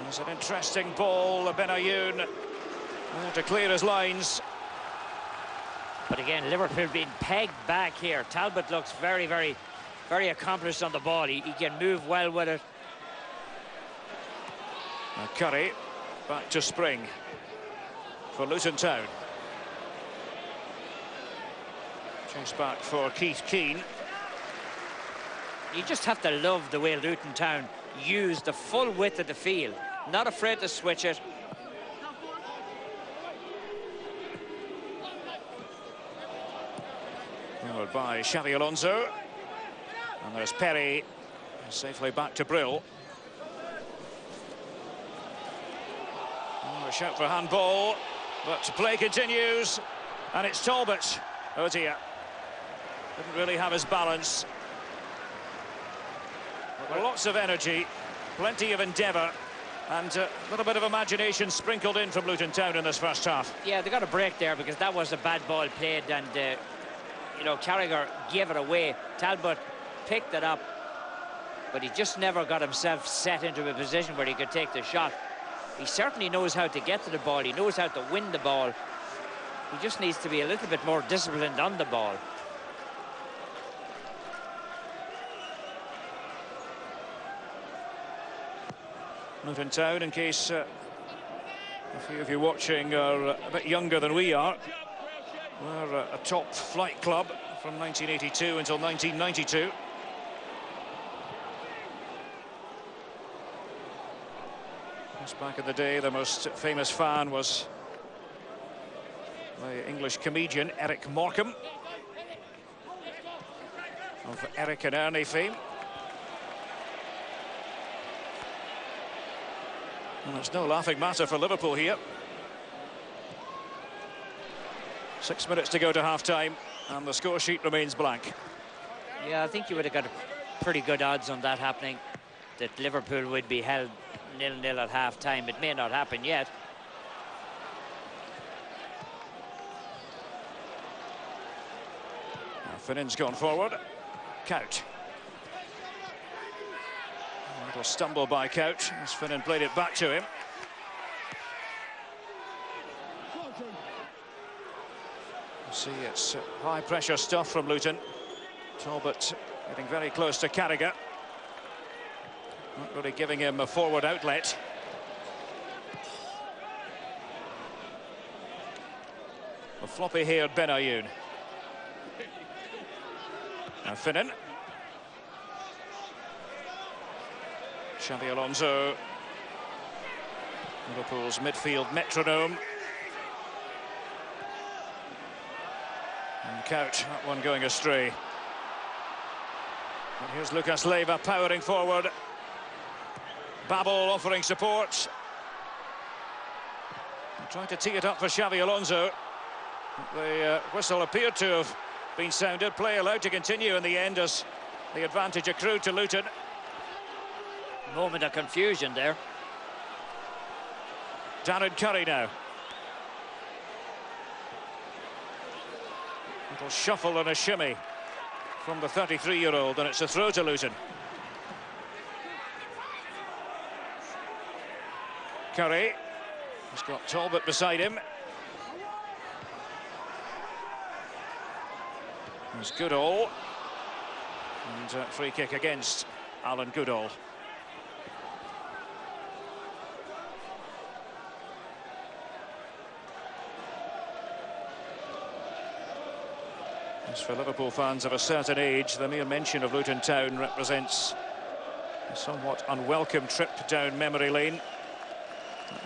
[SPEAKER 2] There's an interesting ball, Benayoun to clear his lines.
[SPEAKER 3] But again, Liverpool being pegged back here. Talbot looks very, very, very accomplished on the ball. He can move well with it.
[SPEAKER 2] Now Curry, back to Spring for Luton Town. Chase back for Keith Keane.
[SPEAKER 3] You just have to love the way Luton Town use the full width of the field. Not afraid to switch it.
[SPEAKER 2] Followed by Xavi Alonso. And there's Perry. Safely back to Brill. Oh, a shout for handball. But play continues. And it's Talbot. Oh dear. Didn't really have his balance. But lots of energy, plenty of endeavour, and a little bit of imagination sprinkled in from Luton Town in this first half.
[SPEAKER 3] Yeah, they got a break there because that was a bad ball played, and you know, Carragher gave it away. Talbot picked it up, but he just never got himself set into a position where he could take the shot. He certainly knows how to get to the ball. He knows how to win the ball. He just needs to be a little bit more disciplined on the ball.
[SPEAKER 2] Luton Town, in case a few of you watching are a bit younger than we are, we're a top flight club from 1982 until 1992. Just back in the day, the most famous fan was the English comedian Eric Morecambe, of Eric and Ernie fame. And it's no laughing matter for Liverpool here. 6 minutes to go to half-time, and the score sheet remains blank.
[SPEAKER 3] Yeah, I think you would have got pretty good odds on that happening, that Liverpool would be held 0-0 at half-time. It may not happen yet.
[SPEAKER 2] Finnan's gone forward. Couch. A little stumble by Couch as Finnan played it back to him. You see, it's high pressure stuff from Luton. Talbot getting very close to Carragher. Not really giving him a forward outlet. A floppy-haired Benayoun. Now Finnan. Xavi Alonso. Liverpool's midfield metronome. And Couch, that one going astray. And here's Lucas Leiva powering forward. Babel offering support. Trying to tee it up for Xavi Alonso. The whistle appeared to have been sounded. Play allowed to continue in the end as the advantage accrued to Luton.
[SPEAKER 3] Moment of confusion there.
[SPEAKER 2] Darren Curry now. Little shuffle and a shimmy from the 33-year-old, and it's a throw to Luton. Curry has got Talbot beside him. There's Goodall. And free kick against Alan Goodall. As for Liverpool fans of a certain age, the mere mention of Luton Town represents a somewhat unwelcome trip down memory lane.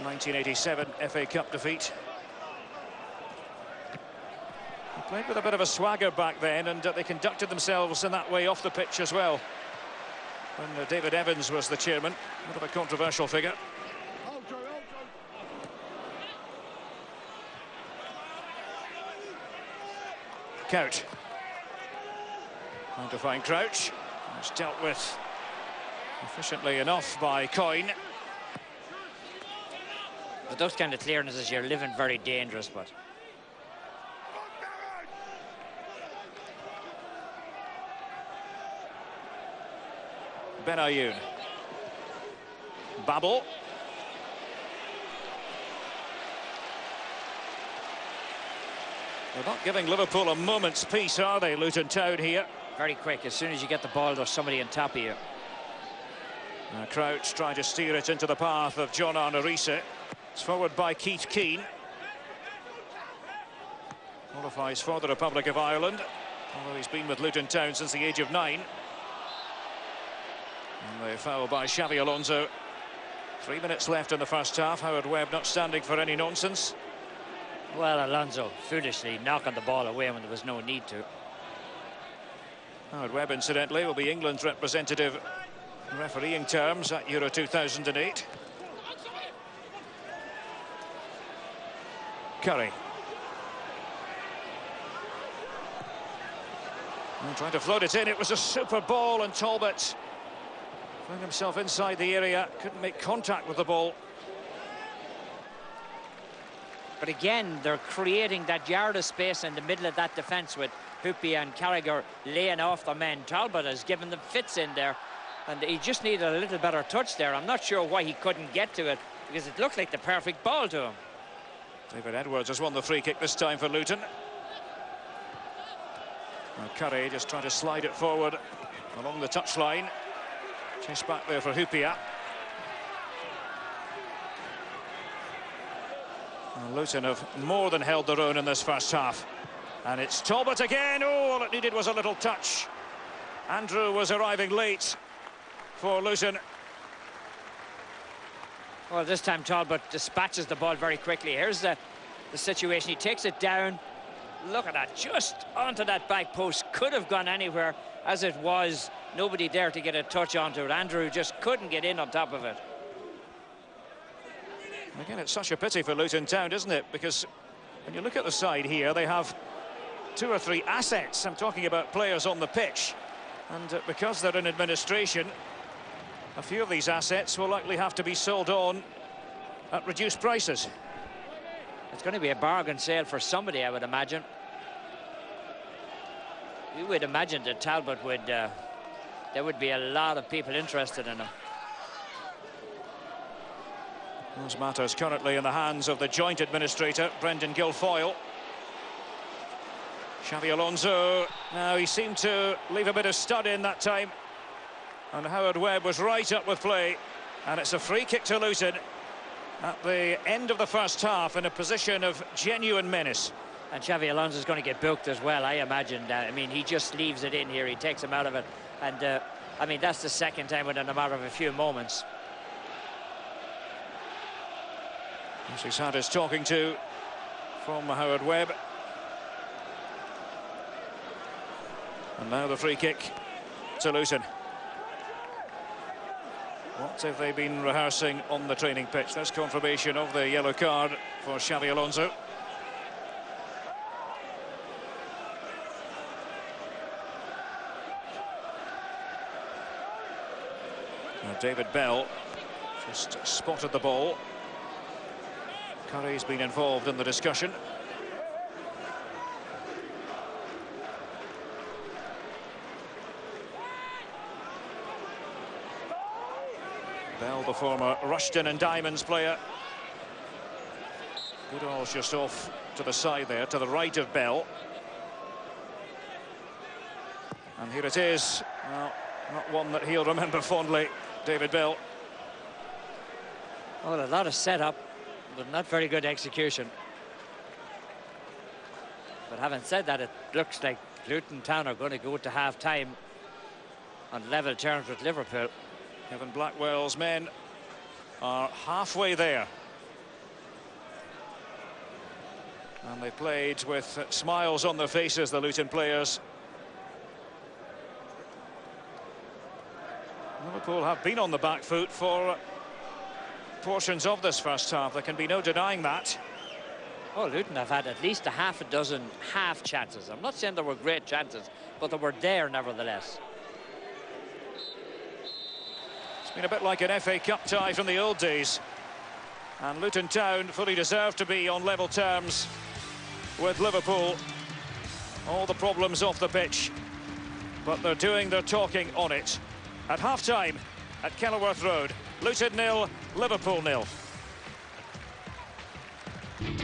[SPEAKER 2] 1987 FA Cup defeat. They played with a bit of a swagger back then, and they conducted themselves in that way off the pitch as well. When David Evans was the chairman, a bit of a controversial figure. Couch. Trying to find Crouch. It's dealt with efficiently enough by Coyne.
[SPEAKER 3] With those kind of clearances, you're living very dangerous, but...
[SPEAKER 2] Benayoun. Babel. They're not giving Liverpool a moment's peace, are they, Luton Town here?
[SPEAKER 3] Very quick. As soon as you get the ball, there's somebody on top of you.
[SPEAKER 2] Crouch trying to steer it into the path of John Arnarise. It's forward by Keith Keane. Qualifies for the Republic of Ireland, although he's been with Luton Town since the age of 9. And the foul by Xavi Alonso. 3 minutes left in the first half. Howard Webb not standing for any nonsense.
[SPEAKER 3] Well, Alonso foolishly knocking the ball away when there was no need to.
[SPEAKER 2] Howard Webb, incidentally, will be England's representative in refereeing terms at Euro 2008. Curry. And trying to float it in. It was a super ball, and Talbot found himself inside the area. Couldn't make contact with the ball.
[SPEAKER 3] But again, they're creating that yard of space in the middle of that defence with Huppi and Carragher laying off the men. Talbot has given them fits in there, and he just needed a little better touch there. I'm not sure why he couldn't get to it, because it looked like the perfect ball to him.
[SPEAKER 2] David Edwards has won the free kick this time for Luton. Now Curry just trying to slide it forward along the touchline. Chase back there for Hupia. Luton have more than held their own in this first half. And it's Talbot again. Oh, all it needed was a little touch. Andrew was arriving late for Luton.
[SPEAKER 3] Well, this time Talbot dispatches the ball very quickly. Here's the situation. He takes it down. Look at that, just onto that back post. Could have gone anywhere. As it was, nobody there to get a touch onto it. Andrew just couldn't get in on top of it.
[SPEAKER 2] Again, it's such a pity for Luton Town, isn't it? Because when you look at the side here, they have 2 or 3 assets. I'm talking about players on the pitch. And because they're in administration, a few of these assets will likely have to be sold on at reduced prices.
[SPEAKER 3] It's going to be a bargain sale for somebody, I would imagine. We would imagine that Talbot would... there would be a lot of people interested in him.
[SPEAKER 2] Those matters currently in the hands of the joint administrator, Brendan Guilfoyle. Xavi Alonso. Now, he seemed to leave a bit of stud in that time. And Howard Webb was right up with play. And it's a free kick to Luton at the end of the first half in a position of genuine menace.
[SPEAKER 3] And Xavi Alonso is going to get booked as well, I imagine. I mean, he just leaves it in here. He takes him out of it. And, I mean, that's the second time within a matter of a few moments.
[SPEAKER 2] He's had his talking to from Howard Webb. And now the free kick to Luton. What have they been rehearsing on the training pitch? There's confirmation of the yellow card for Xavi Alonso. Now David Bell just spotted the ball. Curry's been involved in the discussion. Bell, the former Rushden and Diamonds player. Goodall's just off to the side there, to the right of Bell. And here it is. Well, not one that he'll remember fondly, David Bell.
[SPEAKER 3] Well, a lot of setup, but not very good execution. But having said that, it looks like Luton Town are going to go to half-time on level terms with Liverpool.
[SPEAKER 2] Kevin Blackwell's men are halfway there. And they played with smiles on their faces, the Luton players. Liverpool have been on the back foot for portions of this first half. There can be no denying that.
[SPEAKER 3] Oh, Luton have had at least a half a dozen half chances. I'm not saying they were great chances, but they were there nevertheless.
[SPEAKER 2] It's been a bit like an FA Cup tie from the old days. And Luton Town fully deserve to be on level terms with Liverpool. All the problems off the pitch, but they're doing their talking on it. At half-time at Kenilworth Road, Luton 0, Liverpool 0.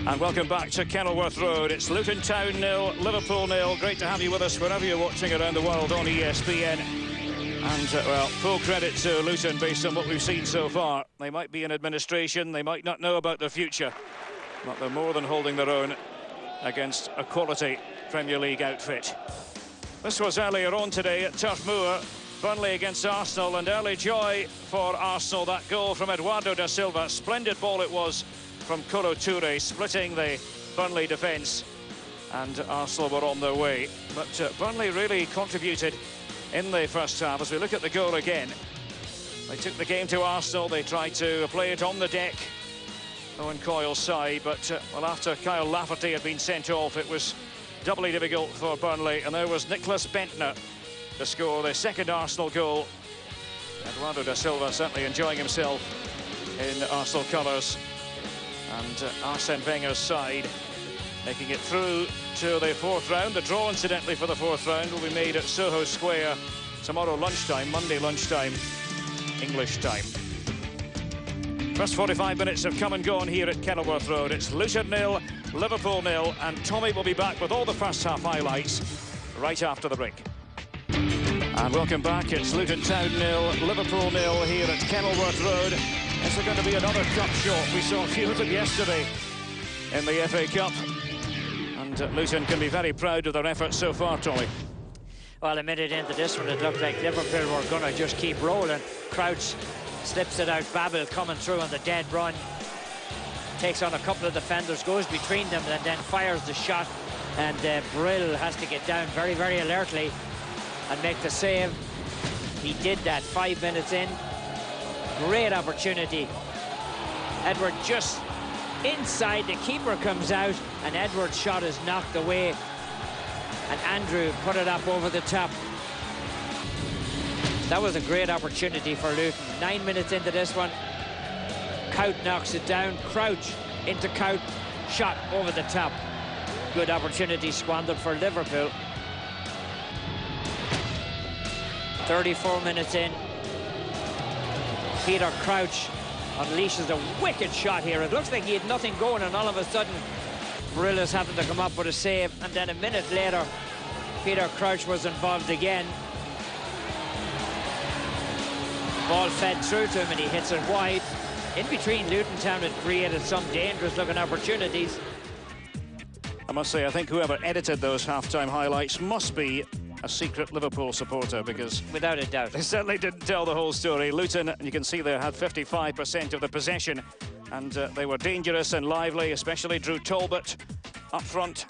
[SPEAKER 2] And welcome back to Kenilworth Road. It's Luton Town 0, Liverpool 0. Great to have you with us wherever you're watching around the world on ESPN. And, well, full credit to Luton based on what we've seen so far. They might be in administration, they might not know about their future, but they're more than holding their own against a quality Premier League outfit. This was earlier on today at Turf Moor. Burnley against Arsenal, and early joy for Arsenal. That goal from Eduardo da Silva. Splendid ball it was from Kolo Touré, splitting the Burnley defence, and Arsenal were on their way. But Burnley really contributed in the first half. As we look at the goal again, they took the game to Arsenal. They tried to play it on the deck, Owen Coyle's side, but well, after Kyle Lafferty had been sent off, it was doubly difficult for Burnley. And there was Nicholas Bentner to score the second Arsenal goal. Eduardo da Silva certainly enjoying himself in Arsenal colours. And Arsene Wenger's side making it through to the fourth round. The draw, incidentally, for the fourth round will be made at Soho Square tomorrow lunchtime, Monday lunchtime, English time. First 45 minutes have come and gone here at Kenilworth Road. It's Luton 0, Liverpool 0, and Tommy will be back with all the first half highlights right after the break. And welcome back. It's Luton Town 0, Liverpool 0 here at Kenilworth Road. Is there going to be another cup shot? We saw a few of them yesterday in the FA Cup. And Luton can be very proud of their efforts so far, Tommy.
[SPEAKER 3] Well, a minute into this one, it looked like Liverpool were going to just keep rolling. Crouch slips it out. Babel coming through on the dead run. Takes on a couple of defenders, goes between them, and then fires the shot. And Brill has to get down very, very alertly and make the save. He did that 5 minutes in. Great opportunity. Edward just inside, the keeper comes out, and Edward's shot is knocked away. And Andrew put it up over the top. That was a great opportunity for Luton. 9 minutes into this one. Cout knocks it down. Crouch into Cout. Shot over the top. Good opportunity squandered for Liverpool. 34 minutes in. Peter Crouch unleashes a wicked shot here. It looks like he had nothing going, and all of a sudden Brill is having to come up with a save. And then a minute later, Peter Crouch was involved again. Ball fed through to him and he hits it wide. In between, Luton Town had created some dangerous looking opportunities.
[SPEAKER 2] I must say, I think whoever edited those half-time highlights must be a secret Liverpool supporter, because
[SPEAKER 3] without a doubt
[SPEAKER 2] they certainly didn't tell the whole story. Luton, you can see they had 55% of the possession, and they were dangerous and lively, especially Drew Talbot up front,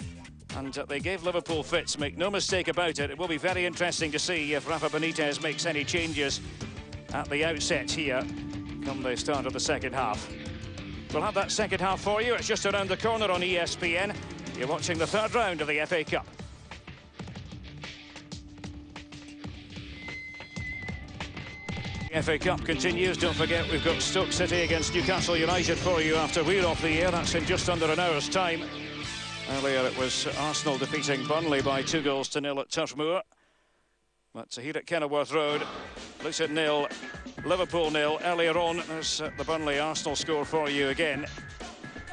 [SPEAKER 2] and they gave Liverpool fits, make no mistake about it. It will be very interesting to see if Rafa Benitez makes any changes at the outset here come the start of the second half. We'll have that second half for you. It's just around the corner on ESPN. You're watching the third round of the FA Cup. FA Cup continues. Don't forget, we've got Stoke City against Newcastle United for you after we're off the air. That's in just under an hour's time. Earlier it was Arsenal defeating Burnley by 2-0 at Turf Moor. But here at Kenilworth Road, Luton 0, Liverpool 0. Earlier on, there's the Burnley-Arsenal score for you again.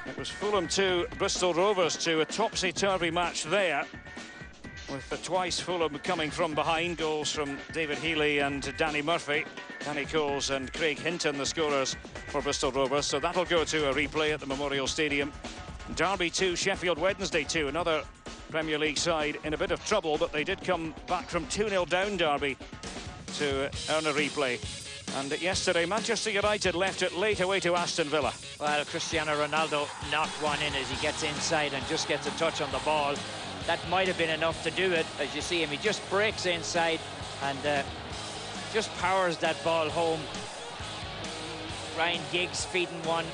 [SPEAKER 2] It was Fulham 2, Bristol Rovers 2, a topsy-turvy match there, with twice Fulham coming from behind. Goals from David Healy and Danny Murphy. Danny Coles and Craig Hinton, the scorers for Bristol Rovers. So that'll go to a replay at the Memorial Stadium. Derby 2, Sheffield Wednesday 2, another Premier League side in a bit of trouble, but they did come back from 2-0 down Derby to earn a replay. And yesterday, Manchester United left it late away to Aston Villa.
[SPEAKER 3] Well, Cristiano Ronaldo knocked one in as he gets inside and just gets a touch on the ball. That might have been enough to do it. As you see him, he just breaks inside and just powers that ball home. Ryan Giggs feeding one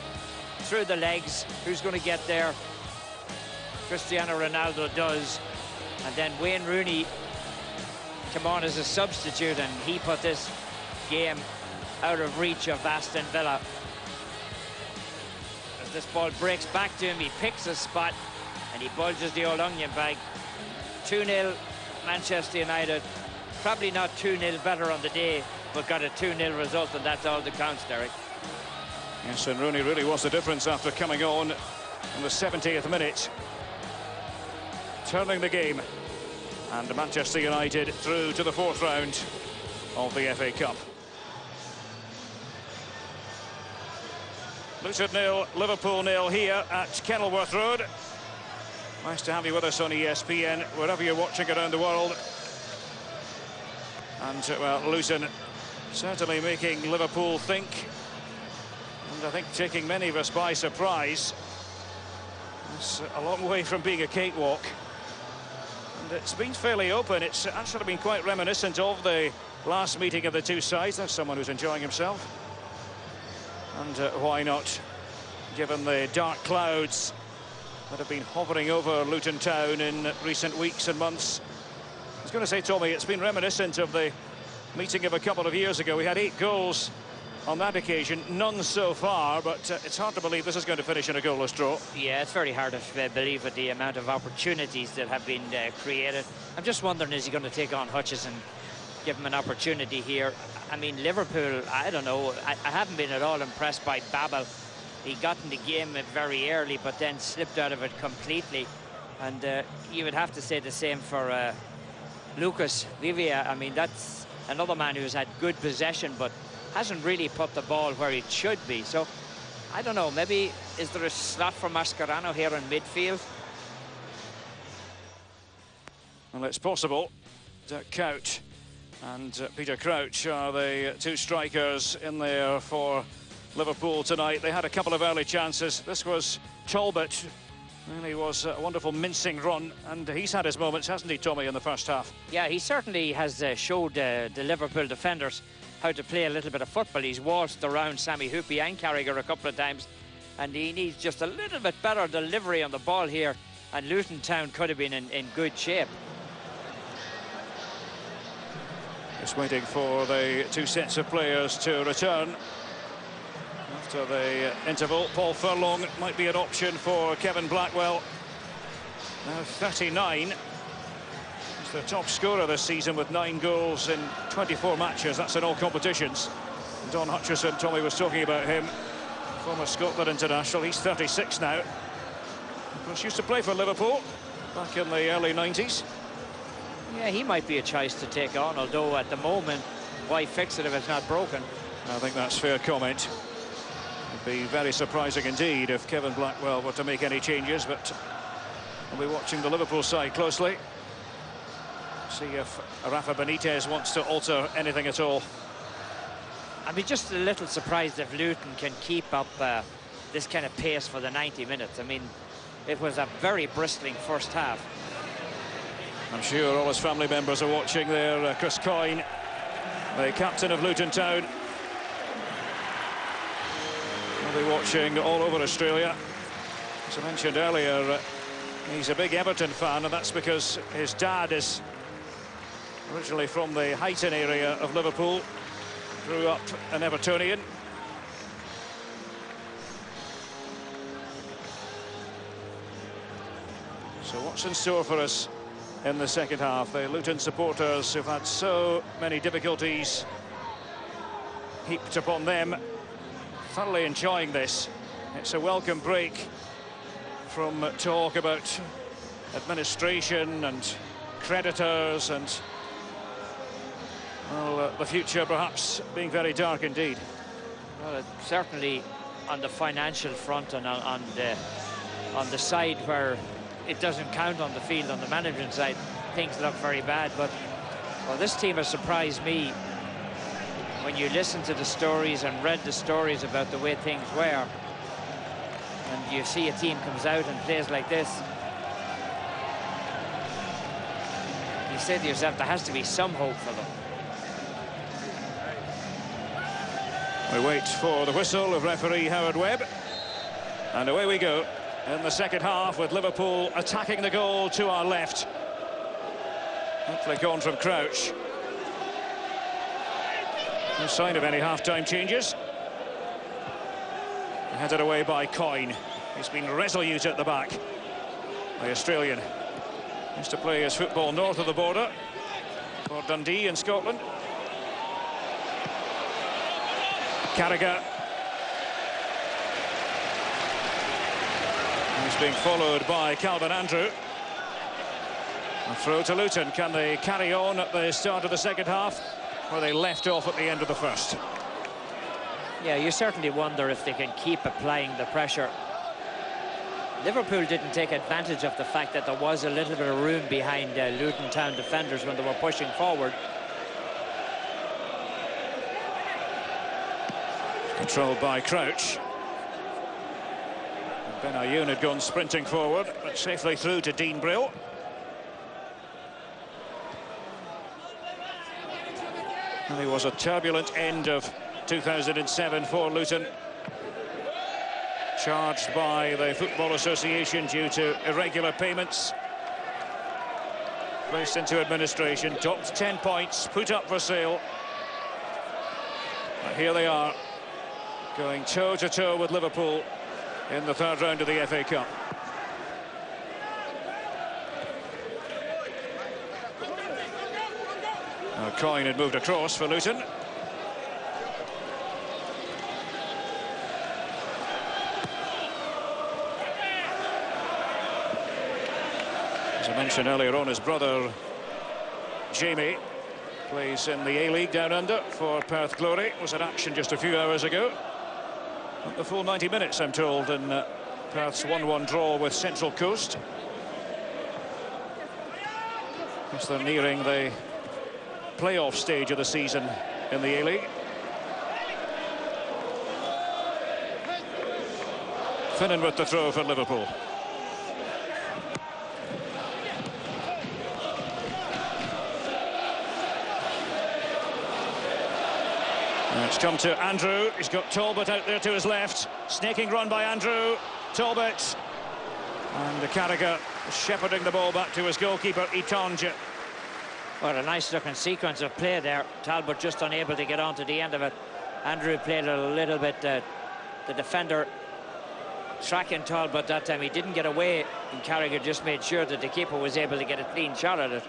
[SPEAKER 3] through the legs. Who's going to get there? Cristiano Ronaldo does. And then Wayne Rooney come on as a substitute, and he put this game out of reach of Aston Villa. As this ball breaks back to him, he picks a spot and he bulges the old onion bag. 2-0 Manchester United. Probably not 2-0 better on the day, but got a 2-0 result, and that's all that counts, Derek.
[SPEAKER 2] Yes, and Rooney really was the difference after coming on in the 70th minute, turning the game, and Manchester United through to the 4th round of the FA Cup. Luton 0, Liverpool 0 here at Kenilworth Road. Nice to have you with us on ESPN, wherever you're watching around the world. And, well, Luton certainly making Liverpool think, and I think taking many of us by surprise. It's a long way from being a cakewalk. And it's been fairly open. It's actually been quite reminiscent of the last meeting of the two sides. There's someone who's enjoying himself. And why not, given the dark clouds that have been hovering over Luton Town in recent weeks and months. I was going to say, Tommy, it's been reminiscent of the meeting of a couple of years ago. We had 8 goals on that occasion, none so far, but it's hard to believe this is going to finish in a goalless draw.
[SPEAKER 3] Yeah, it's very hard to believe with the amount of opportunities that have been created. I'm just wondering, is he going to take on Hutchison, give him an opportunity here? I mean, Liverpool, I don't know, I haven't been at all impressed by Babel. He got in the game very early, but then slipped out of it completely. And you would have to say the same for Lucas Vivia. I mean, that's another man who's had good possession, but hasn't really put the ball where it should be. So, I don't know, maybe is there a slot for Mascherano here in midfield?
[SPEAKER 2] Well, it's possible. Couch and Peter Crouch are the two strikers in there for Liverpool tonight. They had a couple of early chances. This was Talbot. Really was a wonderful mincing run, and he's had his moments, hasn't he, Tommy, in the first half?
[SPEAKER 3] Yeah, he certainly has showed the Liverpool defenders how to play a little bit of football. He's waltzed around Sammy Hoopy and Carragher a couple of times, and he needs just a little bit better delivery on the ball here, and Luton Town could have been in good shape.
[SPEAKER 2] Just waiting for the two sets of players to return. After the interval, Paul Furlong might be an option for Kevin Blackwell. Now 39. He's the top scorer this season with 9 goals in 24 matches. That's in all competitions. Don Hutchison, Tommy was talking about him, former Scotland international. He's 36 now. Of course, used to play for Liverpool back in the early 90s.
[SPEAKER 3] Yeah, he might be a choice to take on, although at the moment, why fix it if it's not broken?
[SPEAKER 2] I think that's fair comment. It'd be very surprising indeed if Kevin Blackwell were to make any changes, but we'll be watching the Liverpool side closely. See if Rafa Benitez wants to alter anything at all.
[SPEAKER 3] I'd be just a little surprised if Luton can keep up this kind of pace for the 90 minutes. I mean, it was a very bristling first half.
[SPEAKER 2] I'm sure all his family members are watching there. Chris Coyne, the captain of Luton Town, will be watching all over Australia. As I mentioned earlier, he's a big Everton fan, and that's because his dad is originally from the Huyton area of Liverpool, grew up an Evertonian. So what's in store for us in the second half? The Luton supporters who've had so many difficulties heaped upon them, thoroughly enjoying this. It's a welcome break from talk about administration and creditors and, well, the future perhaps being very dark indeed.
[SPEAKER 3] Well, certainly on the financial front and on the side where it doesn't count on the field. On the management side, things look very bad. But well, this team has surprised me. When you listen to the stories and read the stories about the way things were, and you see a team comes out and plays like this, you say to yourself, there has to be some hope for them.
[SPEAKER 2] We wait for the whistle of referee Howard Webb. And away we go in the second half, with Liverpool attacking the goal to our left. Hopefully gone from Crouch. No sign of any half-time changes. Headed away by Coyne. He's been resolute at the back. The Australian used to play his football north of the border for Dundee in Scotland. Carragher. He's being followed by Calvin Andrew. A throw to Luton. Can they carry on at the start of the second half, where they left off at the end of the first?
[SPEAKER 3] Yeah, you certainly wonder if they can keep applying the pressure. Liverpool didn't take advantage of the fact that there was a little bit of room behind Luton Town defenders when they were pushing forward.
[SPEAKER 2] Controlled by Crouch. And Benayoun had gone sprinting forward, but safely through to Dean Brill. And it was a turbulent end of 2007 for Luton. Charged by the Football Association due to irregular payments. Placed into administration, topped 10 points, put up for sale. But here they are, going toe-to-toe with Liverpool in the third round of the FA Cup. Now Coyne had moved across for Luton. As I mentioned earlier on, his brother Jamie plays in the A-League down under for Perth Glory. Was in action just a few hours ago. Not the full 90 minutes, I'm told, in Perth's 1-1 draw with Central Coast. As they're nearing the playoff stage of the season in the A-League. Finnan with the throw for Liverpool. It's come to Andrew. He's got Talbot out there to his left. Snaking run by Andrew. Talbot. And the Carragher shepherding the ball back to his goalkeeper, Itonge.
[SPEAKER 3] What a nice looking sequence of play there. Talbot just unable to get on to the end of it. Andrew played a little bit, the defender tracking Talbot that time. He didn't get away, and Carragher just made sure that the keeper was able to get a clean shot at it.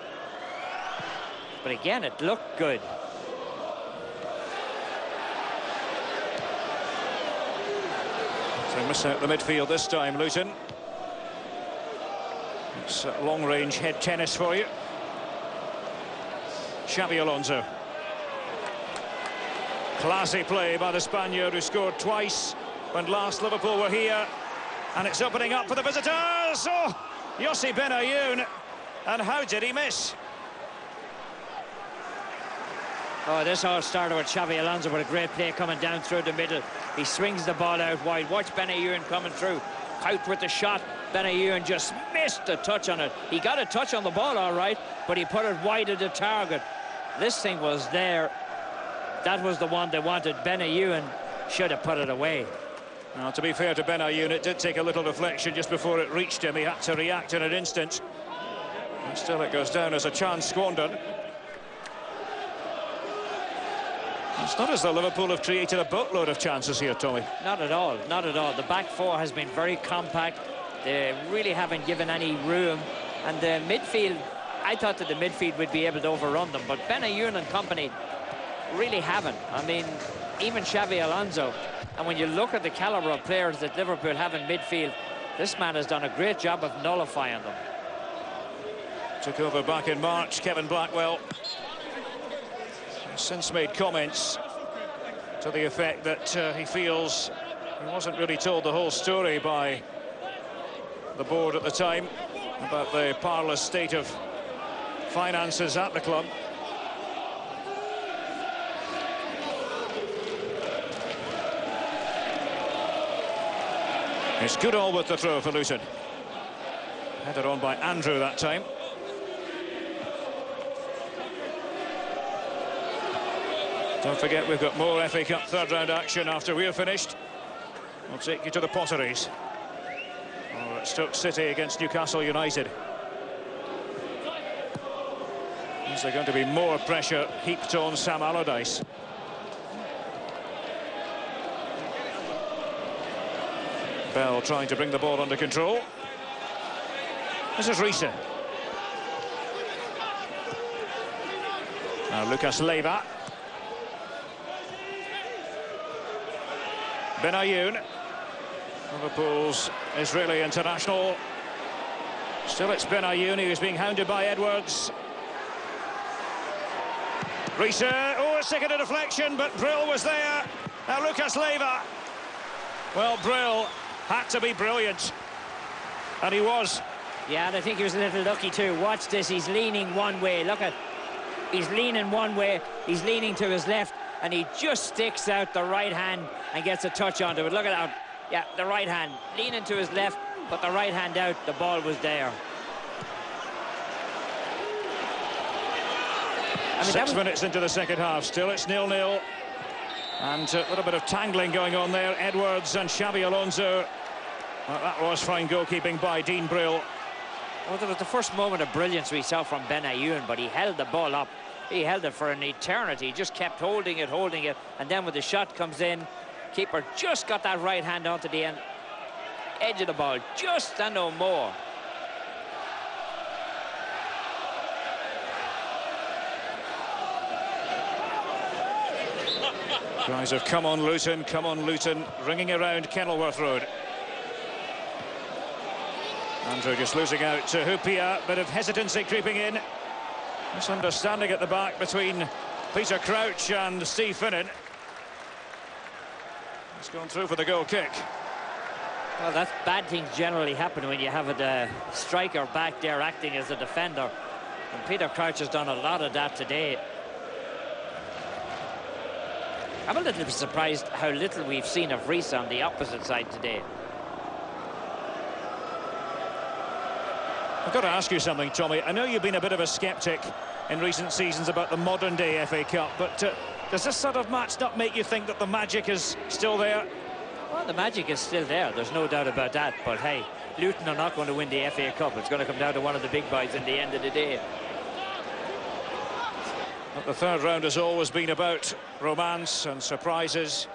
[SPEAKER 3] But again, it looked good.
[SPEAKER 2] So miss out the midfield this time, Luton. It's long-range head tennis for you. Xabi Alonso. Classy play by the Spaniard, who scored twice when last Liverpool were here. And it's opening up for the visitors. Oh, Yossi Benayoun. And how did he miss?
[SPEAKER 3] Oh, this all started with Xabi Alonso with a great play coming down through the middle. He swings the ball out wide. Watch Benayoun coming through. Out with the shot. Benayoun just missed a touch on it. He got a touch on the ball, all right, but he put it wide of the target. This thing was there. That was the one they wanted. Benayoun should have put it away.
[SPEAKER 2] Now, to be fair to Benayoun, it did take a little deflection just before it reached him. He had to react in an instant. And still it goes down as a chance squandered. It's not as though Liverpool have created a boatload of chances here, Tommy.
[SPEAKER 3] Not at all, not at all. The back four has been very compact. They really haven't given any room. And the midfield, I thought that the midfield would be able to overrun them, but Benayoun and company really haven't. I mean, even Xabi Alonso. And when you look at the calibre of players that Liverpool have in midfield, this man has done a great job of nullifying them.
[SPEAKER 2] Took over back in March, Kevin Blackwell. Since made comments to the effect that he feels he wasn't really told the whole story by the board at the time. about the parlous state of finances at the club. It's Goodall with the throw for Luton. Headed on by Andrew that time. Don't forget, we've got more FA Cup third-round action after we're finished. We'll take you to the Potteries. Or at Stoke City against Newcastle United. Is there going to be more pressure heaped on Sam Allardyce? Bell trying to bring the ball under control. This is Reese. Now Lucas Leiva. Benayoun, Liverpool's Israeli international. Still it's Benayoun who's being hounded by Edwards. Reese, oh, a second of deflection, but Brill was there. Now Lucas Leiva. Well, Brill had to be brilliant, and he was.
[SPEAKER 3] Yeah, and I think he was a little lucky too. Watch this, he's leaning one way. Look at, he's leaning one way, he's leaning to his left, and he just sticks out the right hand and gets a touch onto it. Look at that. Yeah, the right hand, leaning to his left, but the right hand out, the ball was there. I mean,
[SPEAKER 2] 6 minutes into the second half, still it's 0-0. And a little bit of tangling going on there. Edwards and Xabi Alonso. Well, that was fine goalkeeping by Dean Brill.
[SPEAKER 3] Well, there was the first moment of brilliance we saw from Benayoun, but he held the ball up. He held it for an eternity. He just kept holding it. And then when the shot comes in, keeper just got that right hand onto the edge of the ball. Just and no more.
[SPEAKER 2] Cries of come on Luton, ringing around Kenilworth Road. Andrew just losing out to Hupia, bit of hesitancy creeping in. Misunderstanding at the back between Peter Crouch and Steve Finnan. He's gone through for the goal kick.
[SPEAKER 3] Well, that's bad things generally happen when you have a striker back there acting as a defender. And Peter Crouch has done a lot of that today. I'm a little bit surprised how little we've seen of Reese on the opposite side today.
[SPEAKER 2] I've got to ask you something, Tommy. I know you've been a bit of a sceptic in recent seasons about the modern-day FA Cup, but does this sort of match not make you think that the magic is still there?
[SPEAKER 3] Well, the magic is still there, there's no doubt about that. But hey, Luton are not going to win the FA Cup. It's going to come down to one of the big boys in the end of the day.
[SPEAKER 2] But the third round has always been about romance and surprises.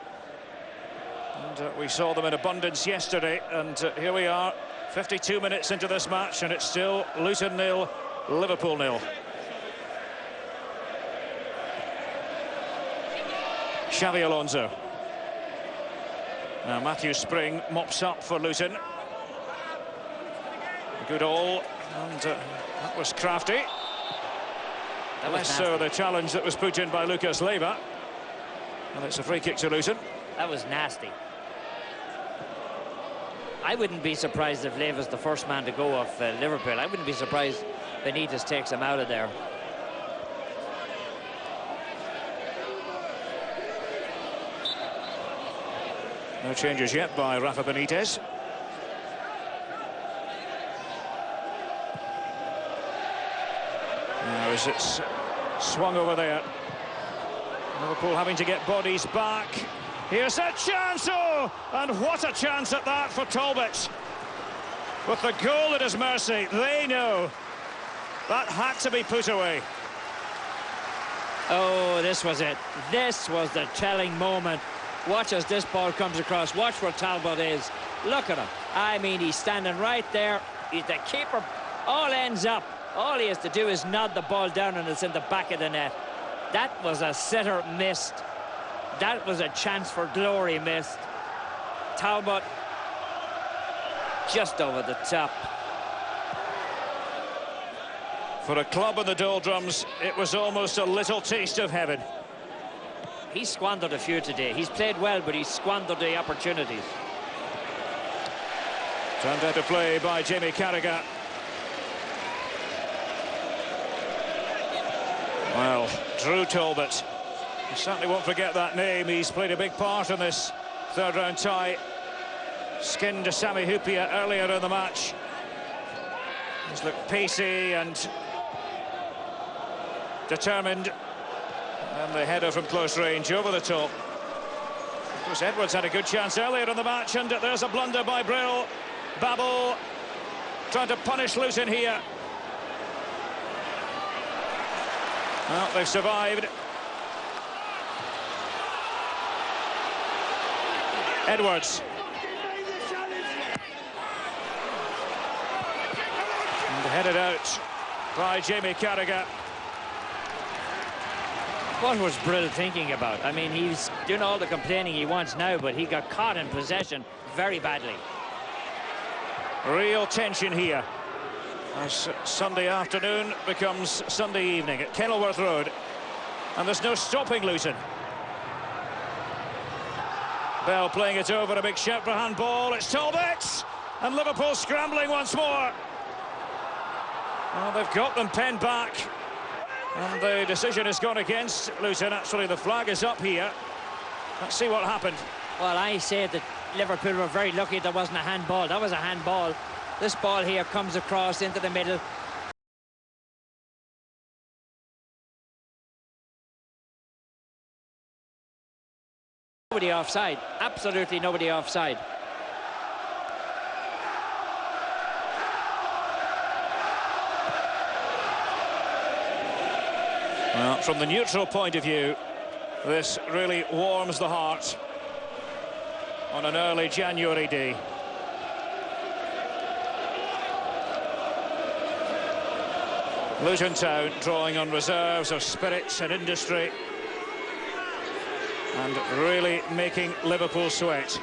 [SPEAKER 2] And we saw them in abundance yesterday, and here we are, 52 minutes into this match, and it's still Luton 0, Liverpool 0. Xabi Alonso. Now Matthew Spring mops up for Luton. Goodall, and that was crafty. Less so the challenge that was put in by Lucas Leiva. And it's a free kick to Luton.
[SPEAKER 3] That was nasty. I wouldn't be surprised if Leiva's the first man to go off Liverpool. I wouldn't be surprised Benitez takes him out of there.
[SPEAKER 2] No changes yet by Rafa Benitez. Now as it's swung over there, Liverpool having to get bodies back. Here's a chance, oh, and what a chance at that for Talbot. With the goal at his mercy, they know that had to be put away.
[SPEAKER 3] Oh, this was it. This was the telling moment. Watch as this ball comes across. Watch where Talbot is. Look at him. I mean, he's standing right there. He's the keeper. All ends up. All he has to do is nod the ball down and it's in the back of the net. That was a sitter missed. That was a chance for glory missed. Talbot just over the top.
[SPEAKER 2] For a club in the doldrums, it was almost a little taste of heaven.
[SPEAKER 3] He squandered a few today. He's played well, but he squandered the opportunities.
[SPEAKER 2] Turned out to play by Jamie Carragher. Drew Talbot. You certainly won't forget that name. He's played a big part in this third-round tie. Skinned Sami Hyypiä earlier in the match. He's looked pacey and determined. And the header from close range over the top. Of course, Edwards had a good chance earlier in the match, and there's a blunder by Brill. Babel trying to punish Luton here. Well, they've survived. Edwards. And headed out by Jamie Carragher.
[SPEAKER 3] What was Brill thinking about? I mean, he's doing all the complaining he wants now, but he got caught in possession very badly.
[SPEAKER 2] Real tension here as Sunday afternoon becomes Sunday evening at Kenilworth Road, and there's no stopping Luton. Bell playing it over, a big shout for handball. It's Talbot, and Liverpool scrambling once more. Well, they've got them penned back, and the decision has gone against Luton. Actually, the flag is up here. Let's see what happened.
[SPEAKER 3] Well, I said that Liverpool were very lucky there wasn't a handball. That was a handball. This ball here comes across into the middle. Nobody offside. Absolutely nobody offside.
[SPEAKER 2] Well, from the neutral point of view, this really warms the heart on an early January day. Luton Town drawing on reserves of spirits and industry, and really making Liverpool sweat.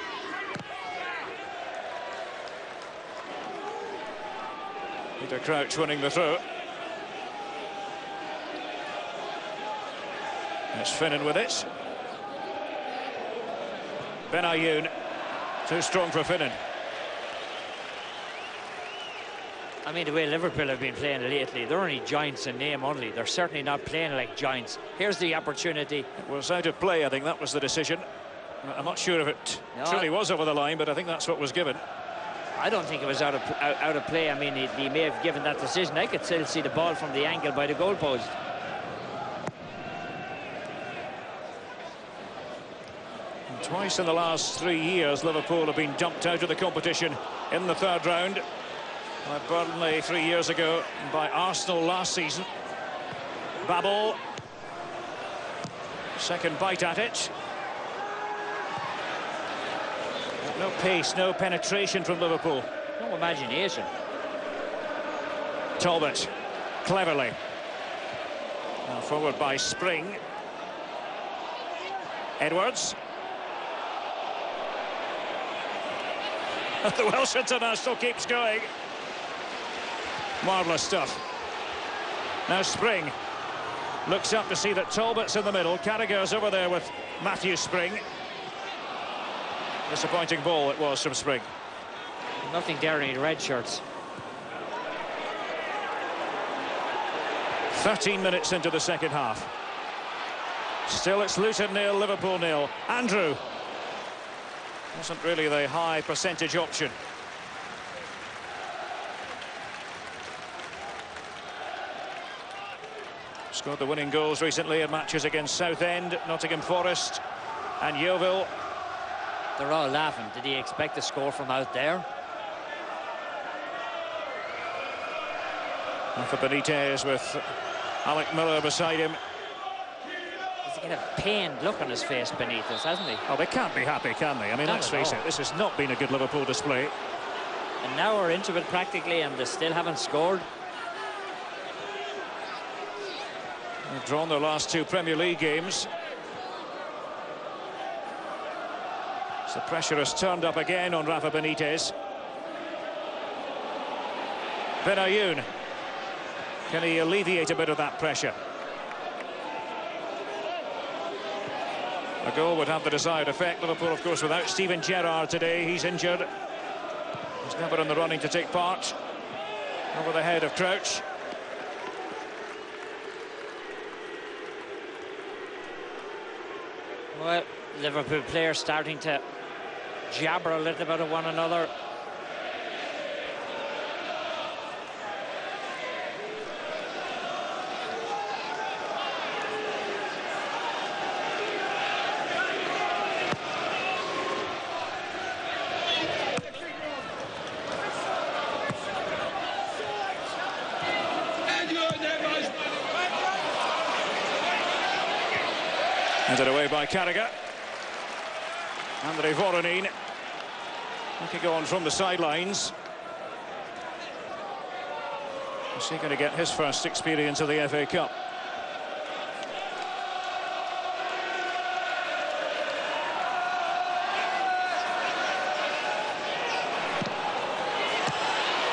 [SPEAKER 2] Peter Crouch winning the throw. It's Finnan with it. Benayoun, too strong for Finnan.
[SPEAKER 3] I mean, the way Liverpool have been playing lately, they're only giants in name only. They're certainly not playing like giants. Here's the opportunity.
[SPEAKER 2] It was out of play, I think that was the decision. I'm not sure if it truly was over the line, but I think that's what was given.
[SPEAKER 3] I don't think it was out of play. I mean, he may have given that decision. I could still see the ball from the angle by the goalpost.
[SPEAKER 2] Twice in the last 3 years, Liverpool have been dumped out of the competition in the third round. By Burnley 3 years ago, and by Arsenal last season. Babel. Second bite at it. No pace, no penetration from Liverpool.
[SPEAKER 3] No imagination.
[SPEAKER 2] Talbot, cleverly. Now forward by Spring. Edwards. The Welsh international keeps going. Marvellous stuff. Now Spring looks up to see that Talbot's in the middle. Carragher's over there with Matthew Spring. Disappointing ball it was from Spring.
[SPEAKER 3] Nothing daring in red shirts.
[SPEAKER 2] 13 minutes into the second half. Still it's Luton 0, Liverpool 0. Andrew. Wasn't really the high percentage option. Scored the winning goals recently in matches against Southend, Nottingham Forest and Yeovil.
[SPEAKER 3] They're all laughing. Did he expect to score from out there?
[SPEAKER 2] For Benitez with Alec Miller beside him.
[SPEAKER 3] He's got a pained look on his face, Benitez, hasn't he?
[SPEAKER 2] Oh, they can't be happy, can they? I mean, let's face it, this has not been a good Liverpool display.
[SPEAKER 3] And now we're into it practically, and they still haven't scored.
[SPEAKER 2] They've drawn their last 2 Premier League games. So the pressure has turned up again on Rafa Benitez. Benayoun. Can he alleviate a bit of that pressure? A goal would have the desired effect. Liverpool, of course, without Steven Gerrard today. He's injured. He's never in the running to take part. Over the head of Crouch.
[SPEAKER 3] Well, Liverpool players starting to jabber a little bit at one another.
[SPEAKER 2] Handed away by Carragher. Andre Voronin looking on from the sidelines. Is he going to get his first experience of the FA Cup?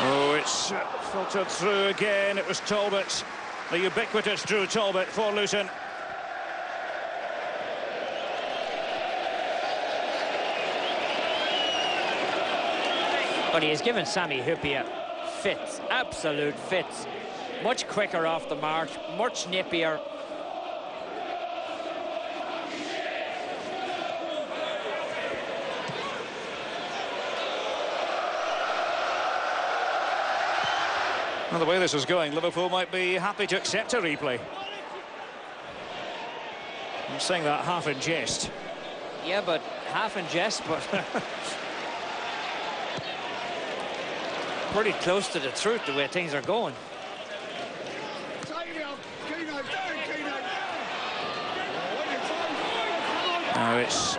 [SPEAKER 2] Oh, it's filtered through again. It was Talbot, the ubiquitous Drew Talbot for Luton.
[SPEAKER 3] But he has given Sami Hyypiä fits, absolute fits. Much quicker off the march, much nippier.
[SPEAKER 2] Well, the way this is going, Liverpool might be happy to accept a replay. I'm saying that half in jest.
[SPEAKER 3] Yeah, but half in jest, but pretty close to the truth the way things are going.
[SPEAKER 2] Now it's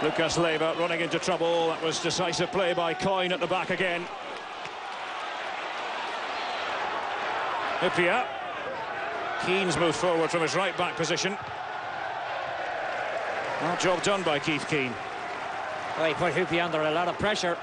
[SPEAKER 2] Lucas Leiva running into trouble. That was decisive play by Coyne at the back again. Hyypiä. Keane's moved forward from his right back position. Well, job done by Keith Keane.
[SPEAKER 3] Well, he put Hyypiä under a lot of pressure.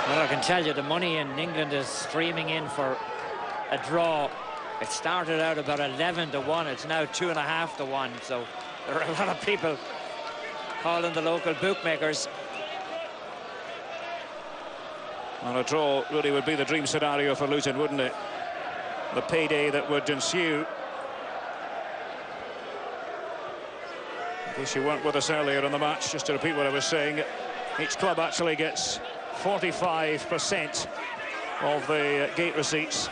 [SPEAKER 3] Well, I can tell you the money in England is streaming in for a draw. It started out about 11 to 1. It's now 2.5 to 1. So there are a lot of people calling the local bookmakers.
[SPEAKER 2] Well, a draw really would be the dream scenario for Luton, wouldn't it? The payday that would ensue. In case you weren't with us earlier in the match, just to repeat what I was saying, each club actually gets 45% of the gate receipts.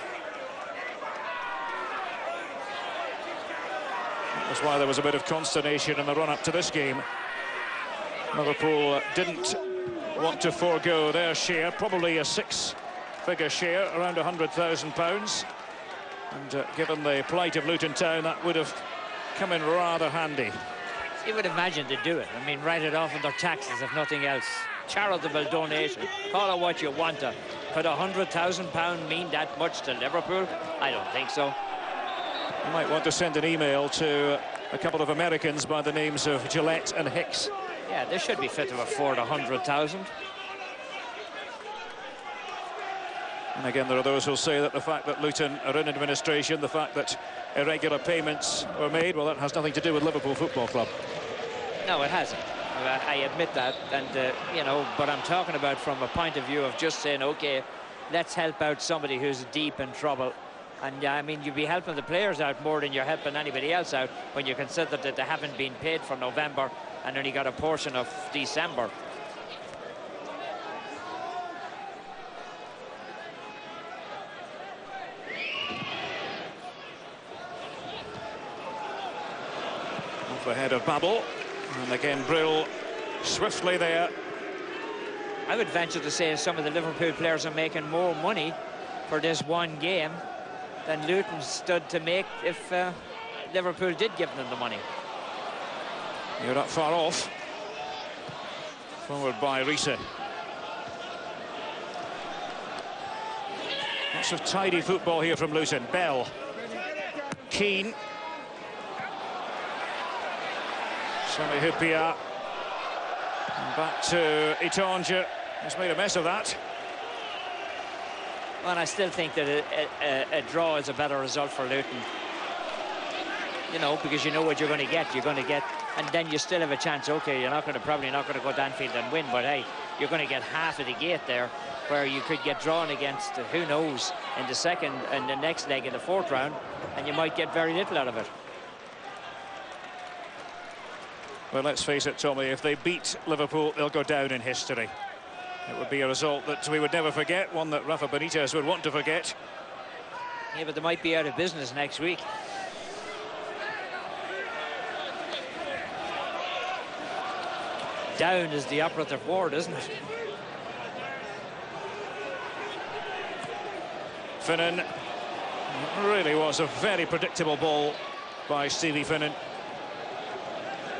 [SPEAKER 2] That's why there was a bit of consternation in the run-up to this game. Liverpool didn't want to forego their share, probably a six-figure share, around £100,000. And given the plight of Luton Town, that would have come in rather handy.
[SPEAKER 3] You would imagine to do it. I mean, write it off in their taxes, if nothing else. Charitable donation, call it what you want to. Could £100,000 mean that much to Liverpool? I don't think so.
[SPEAKER 2] You might want to send an email to a couple of Americans by the names of Gillette and Hicks.
[SPEAKER 3] Yeah, they should be fit to afford 100,000.
[SPEAKER 2] And again, there are those who'll say that the fact that Luton are in administration, the fact that irregular payments were made, well, that has nothing to do with Liverpool Football Club.
[SPEAKER 3] No, it hasn't. I admit that, and you know, but I'm talking about from a point of view of just saying, okay, let's help out somebody who's deep in trouble. And I mean, you'd be helping the players out more than you're helping anybody else out when you consider that they haven't been paid for November and only got a portion of December.
[SPEAKER 2] Off the head of Babel. And again, Brill swiftly there.
[SPEAKER 3] I would venture to say some of the Liverpool players are making more money for this one game than Luton stood to make if Liverpool did give them the money.
[SPEAKER 2] You're not far off. Forward by Risa. Lots of tidy football here from Luton. Bell. Keane. Sami Hyypiä. And back to Itonja. He's made a mess of that.
[SPEAKER 3] And I still think that a draw is a better result for Luton. you know, because you know what you're going to get. You're going to get, and then you still have a chance. Okay, you're probably not going to go to Anfield and win, but hey, you're going to get half of the gate there, where you could get drawn against, who knows, in the second and the next leg in the fourth round, and you might get very little out of it.
[SPEAKER 2] Well, let's face it, Tommy, if they beat Liverpool, they'll go down in history. It would be a result that we would never forget, one that Rafa Benitez would want to forget.
[SPEAKER 3] Yeah, but they might be out of business next week. Down is the operative word, isn't it?
[SPEAKER 2] Finnan, really was a very predictable ball by Stevie Finnan.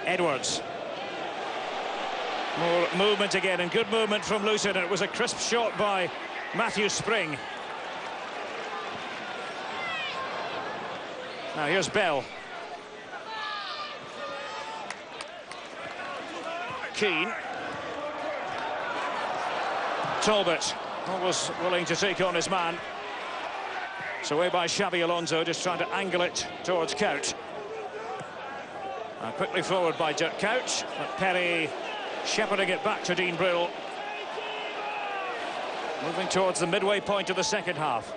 [SPEAKER 2] Edwards. More movement again, and good movement from Luton. It was a crisp shot by Matthew Spring. Now here's Bell. Keane. Talbot was willing to take on his man. It's away by Xabi Alonso, just trying to angle it towards Couch. Quickly forward by Dirk Couch, but Perry shepherding it back to Dean Brill. Moving towards the midway point of the second half.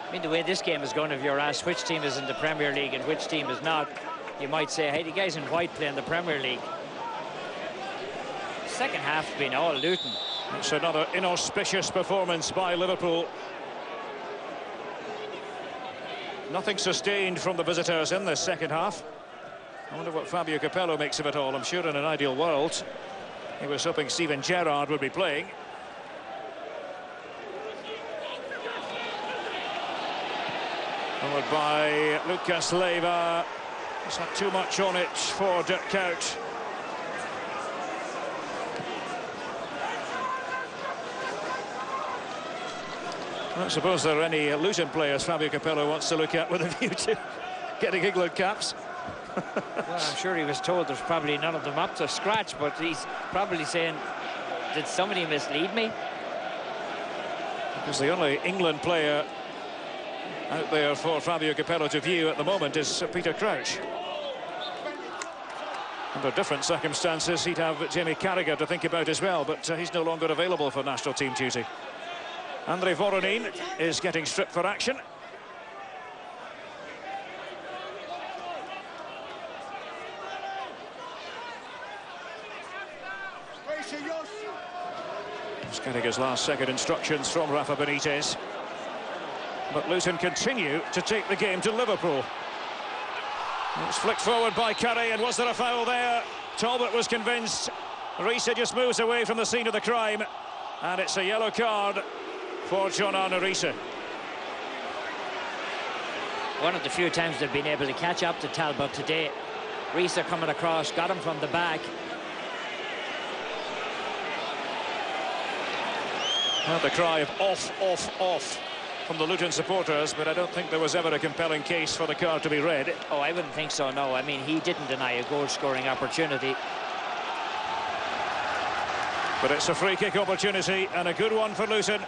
[SPEAKER 3] I mean, the way this game is going, if you're asked which team is in the Premier League and which team is not, you might say, hey, the guys in white play in the Premier League. Second half has been all Luton.
[SPEAKER 2] It's another inauspicious performance by Liverpool. Nothing sustained from the visitors in this second half. I wonder what Fabio Capello makes of it all. I'm sure in an ideal world he was hoping Steven Gerrard would be playing. Followed by Lucas Leiva. He's had too much on it for Dirk Kuyt. I don't suppose there are any Luton players Fabio Capello wants to look at with a view to getting England caps.
[SPEAKER 3] Well, I'm sure he was told there's probably none of them up to scratch, but he's probably saying, did somebody mislead me?
[SPEAKER 2] Because the only England player out there for Fabio Capello to view at the moment is Peter Crouch. Under different circumstances, he'd have Jamie Carragher to think about as well, but he's no longer available for national team duty. Andrei Voronin is getting stripped for action. He's getting his last second instructions from Rafa Benitez. But Luton continue to take the game to Liverpool. It's flicked forward by Curry, and was there a foul there? Talbot was convinced. Risa just moves away from the scene of the crime, and it's a yellow card for John Arne Risa.
[SPEAKER 3] One of the few times they've been able to catch up to Talbot today. Risa coming across, got him from the back.
[SPEAKER 2] Well, the cry of off, off, off from the Luton supporters, but I don't think there was ever a compelling case for the card to be red.
[SPEAKER 3] Oh, I wouldn't think so, no. I mean, he didn't deny a goal-scoring opportunity.
[SPEAKER 2] But it's a free kick opportunity, and a good one for Luton.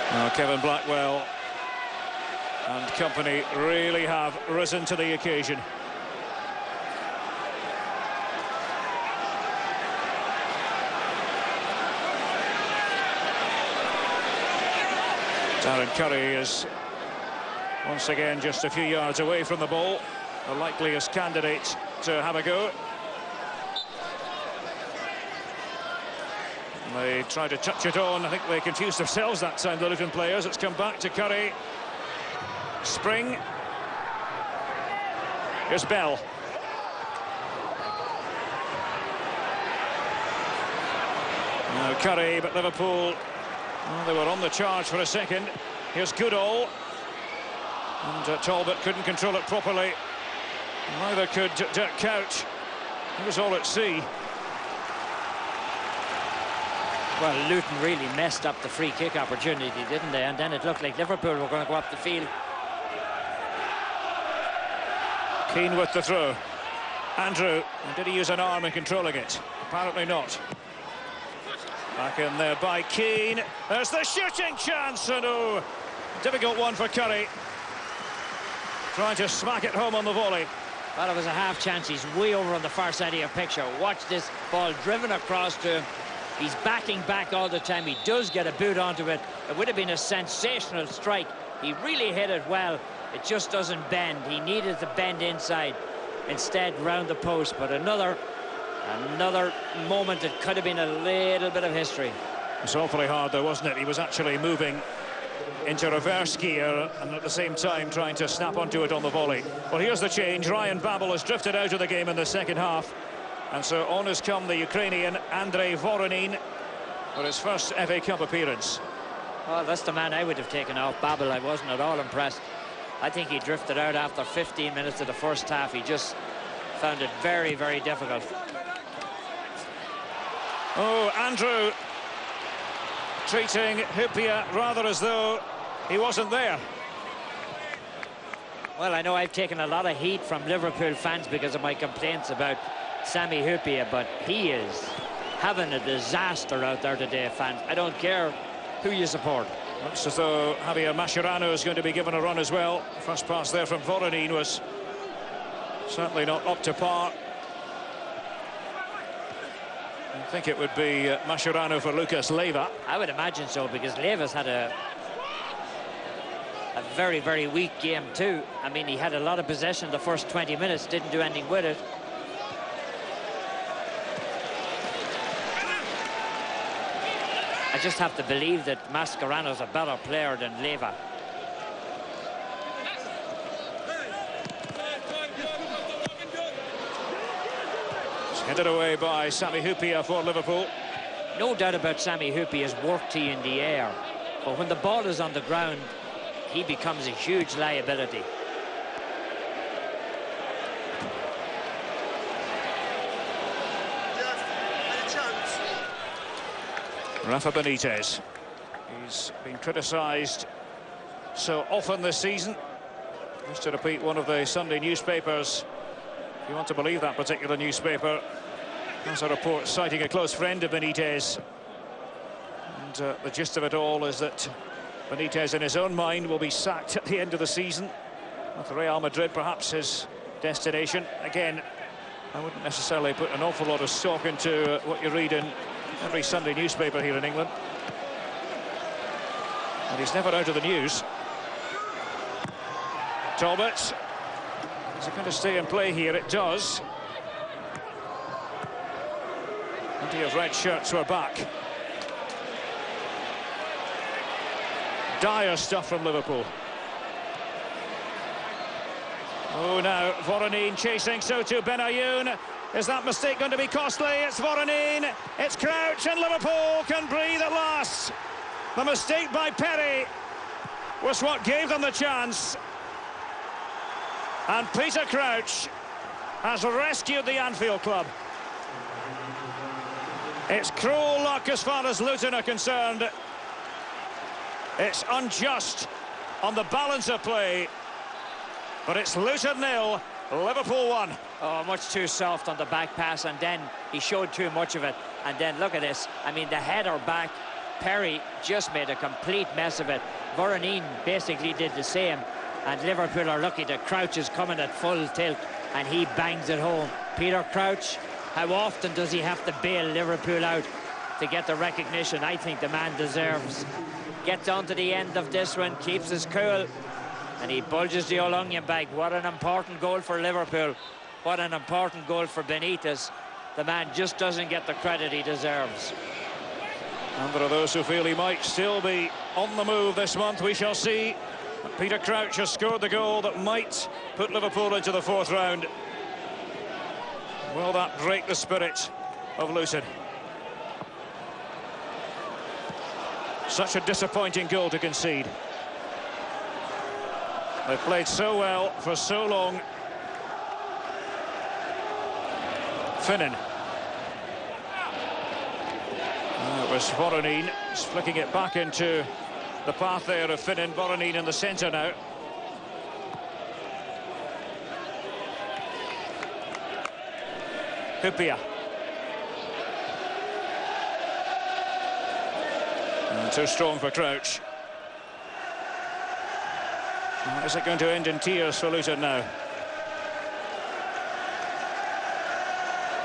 [SPEAKER 2] Now, Kevin Blackwell and company really have risen to the occasion. Darren Curry is once again just a few yards away from the ball, the likeliest candidate to have a go. They try to touch it on. I think they confused themselves that time, the Luton players. It's come back to Curry. Spring. Here's Bell. Now Curry, but Liverpool, well, they were on the charge for a second. Here's Goodall. And Talbot couldn't control it properly. Neither could Dirk Kuyt. He was all at sea.
[SPEAKER 3] Well, Luton really messed up the free kick opportunity, didn't they? And then it looked like Liverpool were going to go up the field.
[SPEAKER 2] Keane with the throw. Andrew, did he use an arm in controlling it? Apparently not. Back in there by Keane. There's the shooting chance, and oh, difficult one for Curry. Trying to smack it home on the volley.
[SPEAKER 3] Well, it was a half chance. He's way over on the far side of your picture. Watch this ball driven across to him. He's backing back all the time. He does get a boot onto it. It would have been a sensational strike. He really hit it well. It just doesn't bend. He needed to bend inside. Instead, round the post. But another moment that could have been a little bit of history.
[SPEAKER 2] It's awfully hard, though, wasn't it? He was actually moving into reverse gear and at the same time trying to snap onto it on the volley. Well, here's the change. Ryan Babel has drifted out of the game in the second half, and so on has come the Ukrainian Andrei Voronin for his first FA Cup appearance.
[SPEAKER 3] Well, that's the man I would have taken off. Babel, I wasn't at all impressed. I think he drifted out after 15 minutes of the first half. He just found it very, very difficult.
[SPEAKER 2] Oh, Andrew treating Hyypiä rather as though he wasn't there.
[SPEAKER 3] Well, I know I've taken a lot of heat from Liverpool fans because of my complaints about Sami Hyypiä, but he is having a disaster out there today, fans. I don't care who you support.
[SPEAKER 2] Looks as though Javier Mascherano is going to be given a run as well. First pass there from Voronin was certainly not up to par. I think it would be Mascherano for Lucas Leiva.
[SPEAKER 3] I would imagine so, because Leiva's had a very, very weak game too. I mean, he had a lot of possession the first 20 minutes, didn't do anything with it. I just have to believe that Mascherano's a better player than Leiva.
[SPEAKER 2] Headed away by Sami Hyypiä for Liverpool.
[SPEAKER 3] No doubt about Sami Hyypiä's work to you in the air, but when the ball is on the ground, he becomes a huge liability.
[SPEAKER 2] Rafa Benitez. He's been criticised so often this season. Just to repeat one of the Sunday newspapers, if you want to believe that particular newspaper, there's a report citing a close friend of Benitez. And the gist of it all is that Benitez, in his own mind, will be sacked at the end of the season, with Real Madrid perhaps his destination. Again, I wouldn't necessarily put an awful lot of stock into what you read in every Sunday newspaper here in England. And he's never out of the news. Talbot. Is it going to stay in play here? It does. Plenty of red shirts were back. Dire stuff from Liverpool. Oh, now Voronin chasing, so too Benayoun. Is that mistake going to be costly? It's Voronin, it's Crouch, and Liverpool can breathe at last. The mistake by Perry was what gave them the chance. And Peter Crouch has rescued the Anfield club. It's cruel luck as far as Luton are concerned. It's unjust on the balance of play. But it's Luton 0, Liverpool 1.
[SPEAKER 3] Oh, much too soft on the back pass, and then he showed too much of it. And then look at this. I mean, the header back, Perry just made a complete mess of it. Voronin basically did the same. And Liverpool are lucky that Crouch is coming at full tilt, and he bangs it home. Peter Crouch, how often does he have to bail Liverpool out to get the recognition I think the man deserves? Gets on to the end of this one, keeps his cool, and he bulges the old onion bag. What an important goal for Liverpool. What an important goal for Benitez. The man just doesn't get the credit he deserves.
[SPEAKER 2] And there are those who feel he might still be on the move this month. We shall see. Peter Crouch has scored the goal that might put Liverpool into the fourth round. Will that break the spirit of Luton? Such a disappointing goal to concede. They've played so well for so long. Finnan. It was Voronin flicking it back into the path there of Finnan. Voronin in the centre now. Hyypiä. And too strong for Crouch. Is it going to end in tears for Luton now?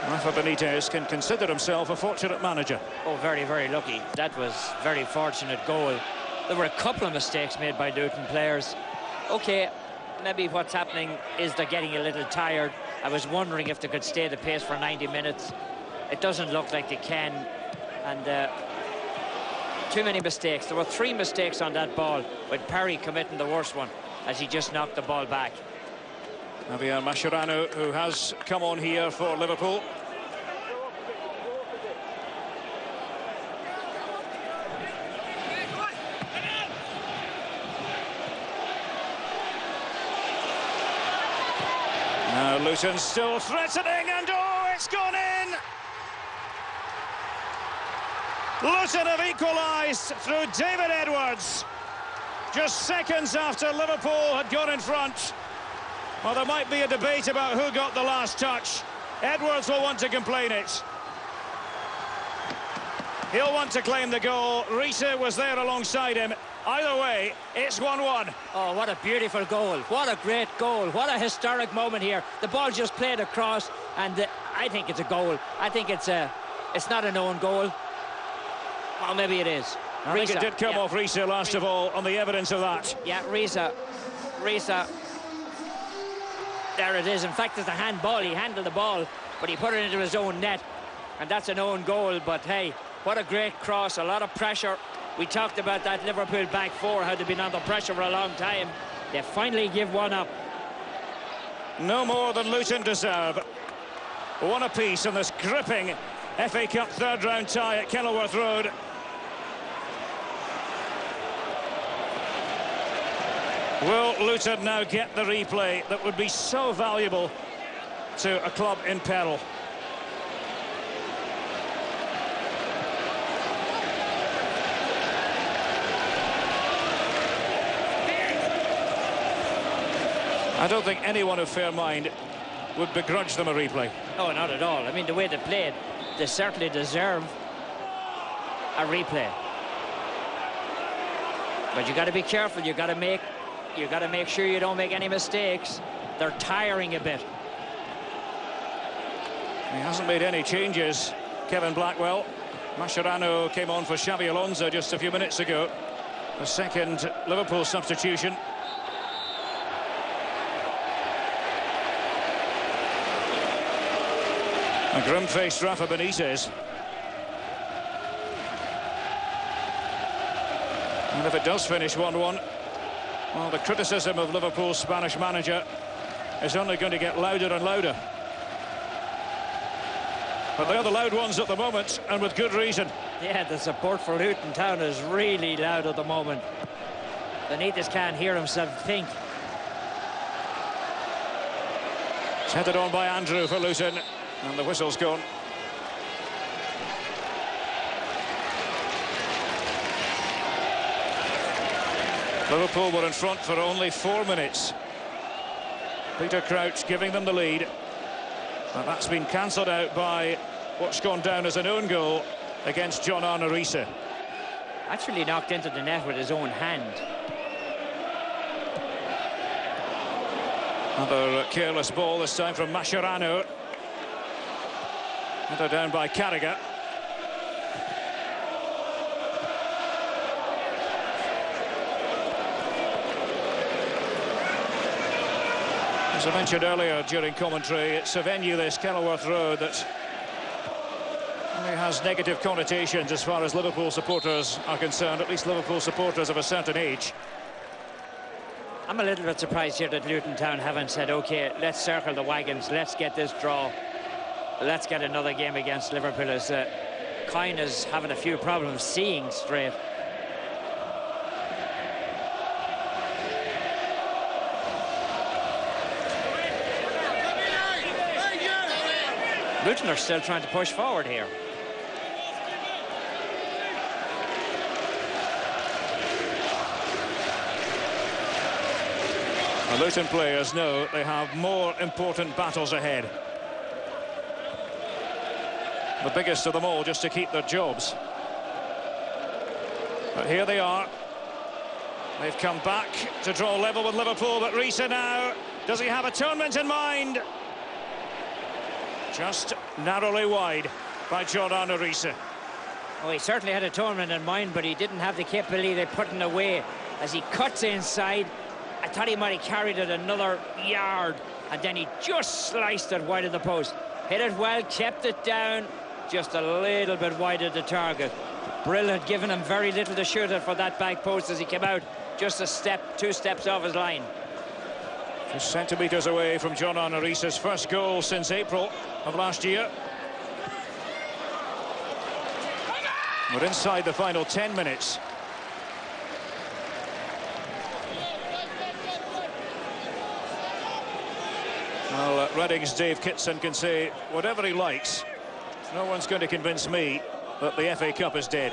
[SPEAKER 2] Rafa Benitez can consider himself a fortunate manager.
[SPEAKER 3] Oh, very, very lucky. That was very fortunate goal. There were a couple of mistakes made by Luton players. Okay, maybe what's happening is they're getting a little tired. I was wondering if they could stay the pace for 90 minutes. It doesn't look like they can. And too many mistakes. There were 3 mistakes on that ball, with Parry committing the worst one as he just knocked the ball back.
[SPEAKER 2] Javier Mascherano, who has come on here for Liverpool. Now Luton still threatening, and oh, it's gone in! Luton have equalised through David Edwards, just seconds after Liverpool had gone in front. Well, there might be a debate about who got the last touch. Edwards will want to complain it. He'll want to claim the goal. Riese was there alongside him. Either way, it's 1-1.
[SPEAKER 3] Oh, what a beautiful goal. What a great goal. What a historic moment here. The ball just played across, and I think it's a goal. I think it's not an own goal. Well, maybe it is.
[SPEAKER 2] I think it did come off Riese last of all, on the evidence of that.
[SPEAKER 3] Yeah, Riese. There it is. In fact, it's a handball. He handled the ball, but he put it into his own net, and that's an own goal. But hey, what a great cross. A lot of pressure. We talked about that Liverpool back four, how they've been under pressure for a long time. They finally give one up.
[SPEAKER 2] No more than Luton deserve. One apiece in this gripping FA Cup third round tie at Kenilworth Road. Will Luton now get the replay that would be so valuable to a club in peril? I don't think anyone of fair mind would begrudge them a replay.
[SPEAKER 3] No, not at all. I mean, the way they played, they certainly deserve a replay. But you got to be careful. You got to make sure you don't make any mistakes. They're tiring a bit.
[SPEAKER 2] He hasn't made any changes, Kevin Blackwell. Mascherano came on for Xabi Alonso just a few minutes ago. The second Liverpool substitution. A grim-faced Rafa Benitez. And if it does finish 1-1, well, the criticism of Liverpool's Spanish manager is only going to get louder and louder. But they are the loud ones at the moment, and with good reason.
[SPEAKER 3] Yeah, the support for Luton Town is really loud at the moment. Benitez can't hear himself think.
[SPEAKER 2] It's headed on by Andrew for Luton, and the whistle's gone. Liverpool were in front for only 4 minutes. Peter Crouch giving them the lead. And that's been cancelled out by what's gone down as an own goal against John Arne Riise.
[SPEAKER 3] Actually knocked into the net with his own hand.
[SPEAKER 2] Another careless ball, this time from Mascherano. Header down by Carragher. As I mentioned earlier during commentary, it's a venue, this Kenilworth Road, that only has negative connotations as far as Liverpool supporters are concerned, at least Liverpool supporters of a certain age.
[SPEAKER 3] I'm a little bit surprised here that Luton Town haven't said, OK, let's circle the wagons, let's get this draw. Let's get another game against Liverpool, as Coyne is having a few problems seeing straight. Luton are still trying to push forward here.
[SPEAKER 2] The Luton players know they have more important battles ahead. The biggest of them all, just to keep their jobs. But here they are. They've come back to draw level with Liverpool, but Riise now, does he have atonement in mind? Just narrowly wide by Jordan Riise.
[SPEAKER 3] Oh, he certainly had atonement in mind, but he didn't have the capability of putting away. As he cuts inside, I thought he might have carried it another yard, and then he just sliced it wide of the post. Hit it well, kept it down, just a little bit wide of the target. Brill had given him very little to shoot at for that back post as he came out just a step, 2 steps off his line.
[SPEAKER 2] Just centimetres away from Jordan Riise's first goal since April of last year. We're inside the final 10 minutes. Well, Reading's Dave Kitson can say whatever he likes. No one's going to convince me that the FA Cup is dead.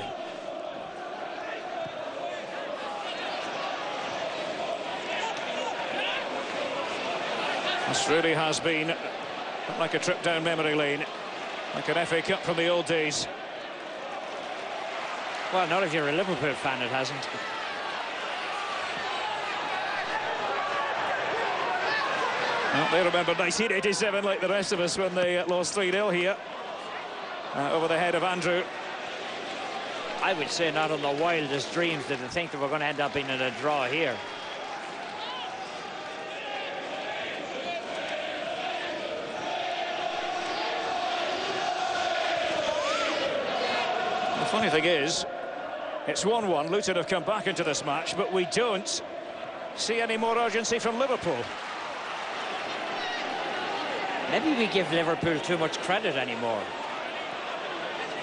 [SPEAKER 2] This really has been like a trip down memory lane, like an FA Cup from the old days.
[SPEAKER 3] Well, not if you're a Liverpool fan, it hasn't.
[SPEAKER 2] Well, they remember 1987 like the rest of us when they lost 3-0 here over the head of Andrew.
[SPEAKER 3] I would say not on the wildest dreams did they think that we're going to end up in a draw here.
[SPEAKER 2] The funny thing is, it's 1-1. Luton have come back into this match, but we don't see any more urgency from Liverpool.
[SPEAKER 3] Maybe we give Liverpool too much credit anymore.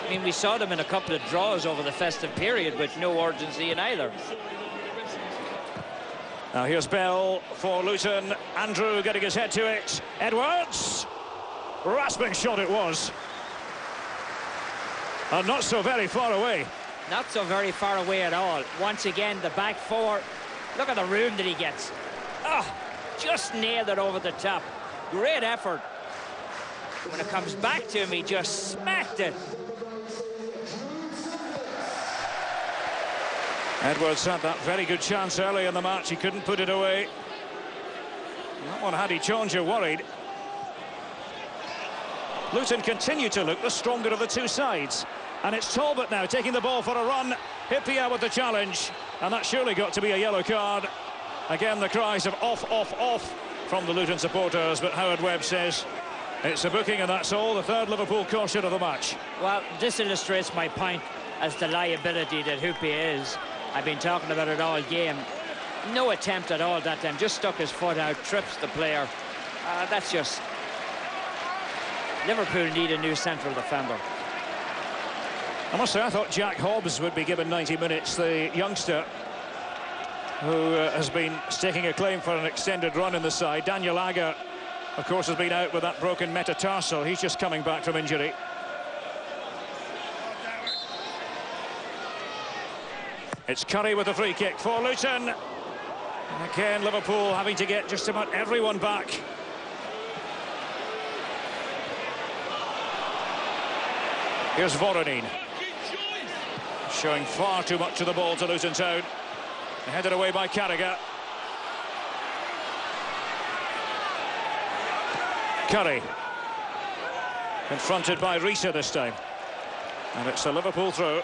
[SPEAKER 3] I mean, we saw them in a couple of draws over the festive period with no urgency in either.
[SPEAKER 2] Now here's Bell for Luton. Andrew getting his head to it. Edwards. Rasping shot it was. And not so very far away.
[SPEAKER 3] Not so very far away at all. Once again, the back four. Look at the room that he gets. Oh, just nailed it over the top. Great effort. When it comes back to him, he just smacked it.
[SPEAKER 2] Edwards had that very good chance early in the match. He couldn't put it away. That one had he Challenger worried. Luton continue to look the stronger of the two sides. And it's Talbot now taking the ball for a run. Hippier with the challenge. And that surely got to be a yellow card. Again, the cries of off, off, off from the Luton supporters. But Howard Webb says it's a booking, and that's all. The third Liverpool caution of the match.
[SPEAKER 3] Well, this illustrates my point as the liability that Huppier is. I've been talking about it all game. No attempt at all that time. Just stuck his foot out, trips the player. That's just... Liverpool need a new central defender.
[SPEAKER 2] I must say, I thought Jack Hobbs would be given 90 minutes, the youngster who has been staking a claim for an extended run in the side. Daniel Agger, of course, has been out with that broken metatarsal. He's just coming back from injury. It's Curry with the free kick for Luton. And again, Liverpool having to get just about everyone back. Here's Voronin. Showing far too much of the ball to Luton Town. Headed away by Carragher. Curry. Confronted by Riise this time. And it's a Liverpool throw.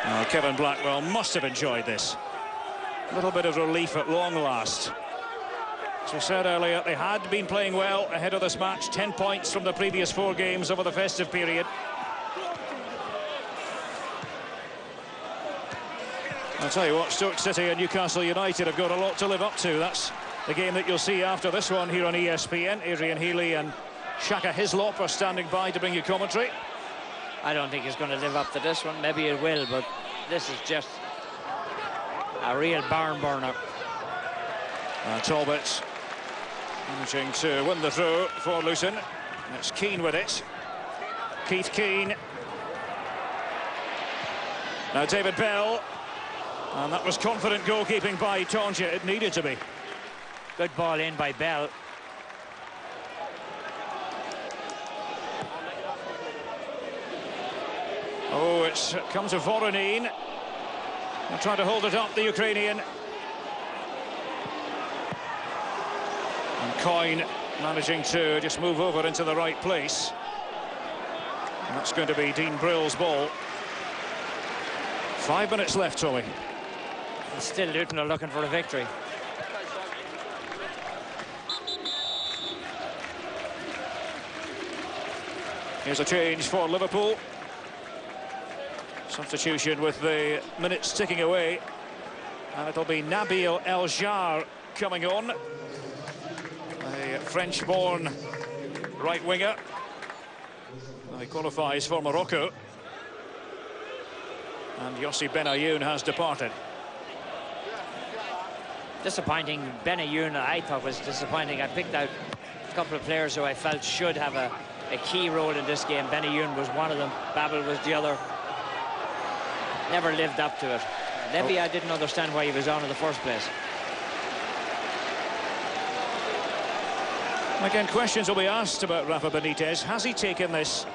[SPEAKER 2] Oh, Kevin Blackwell must have enjoyed this. A little bit of relief at long last. As we said earlier, they had been playing well ahead of this match. 10 points from the previous 4 games over the festive period. I'll tell you what, Stoke City and Newcastle United have got a lot to live up to. That's the game that you'll see after this one here on ESPN. Adrian Healy and Shaka Hislop are standing by to bring you commentary.
[SPEAKER 3] I don't think he's going to live up to this one. Maybe it will, but this is just a real barn burner.
[SPEAKER 2] Talbot managing to win the throw for Luton. It's Keane with it. Keith Keane. Now David Bell. And that was confident goalkeeping by Tonja. It needed to be.
[SPEAKER 3] Good ball in by Bell.
[SPEAKER 2] Oh, it's come to Voronin. They're trying to hold it up, the Ukrainian. And Coyne managing to just move over into the right place. And that's going to be Dean Brill's ball. 5 minutes left, Tommy.
[SPEAKER 3] Still Luton are looking for a victory.
[SPEAKER 2] Here's a change for Liverpool. Substitution with the minutes ticking away. And it'll be Nabil El Jar coming on. A French-born right winger. He qualifies for Morocco. And Yossi Benayoun has departed.
[SPEAKER 3] Disappointing. Benayoun, I thought, was disappointing. I picked out a couple of players who I felt should have a key role in this game. Benayoun was one of them. Babel was the other. Never lived up to it. Maybe I didn't understand why he was on in the first place.
[SPEAKER 2] Again, questions will be asked about Rafa Benitez. Has he taken this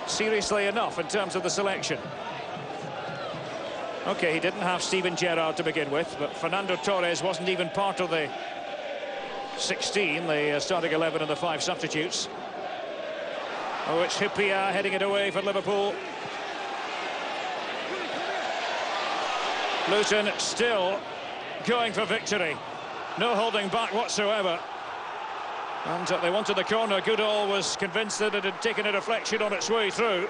[SPEAKER 2] seriously enough in terms of the selection? Okay, he didn't have Steven Gerrard to begin with, but Fernando Torres wasn't even part of the 16, the starting 11 and the 5 substitutes. Oh, it's Hyypiä heading it away for Liverpool. Luton still going for victory. No holding back whatsoever. And they wanted the corner. Goodall was convinced that it had taken a deflection on its way through.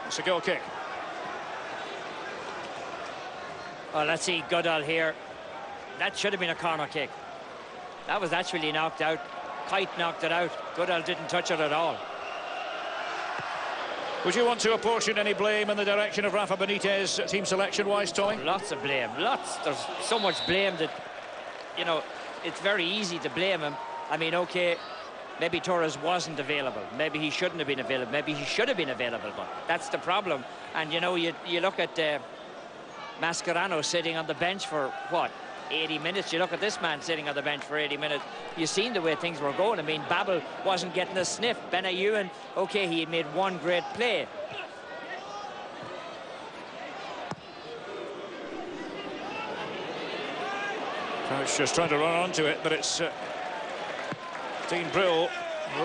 [SPEAKER 2] It's a goal kick.
[SPEAKER 3] Oh, let's see Goodall here. That should have been a corner kick. That was actually knocked out. Kite knocked it out. Goodall didn't touch it at all.
[SPEAKER 2] Would you want to apportion any blame in the direction of Rafa Benitez, team selection-wise, Tommy?
[SPEAKER 3] Lots of blame. Lots. There's so much blame that, you know, it's very easy to blame him. I mean, okay, maybe Torres wasn't available. Maybe he shouldn't have been available. Maybe he should have been available, but that's the problem. And, you know, you look at Mascherano sitting on the bench for, what, 80 minutes? You look at this man sitting on the bench for 80 minutes. You've seen the way things were going. I mean, Babel wasn't getting a sniff. Benayoun, okay, he had made one great play.
[SPEAKER 2] Crouch just trying to run onto it, but it's Dean Brill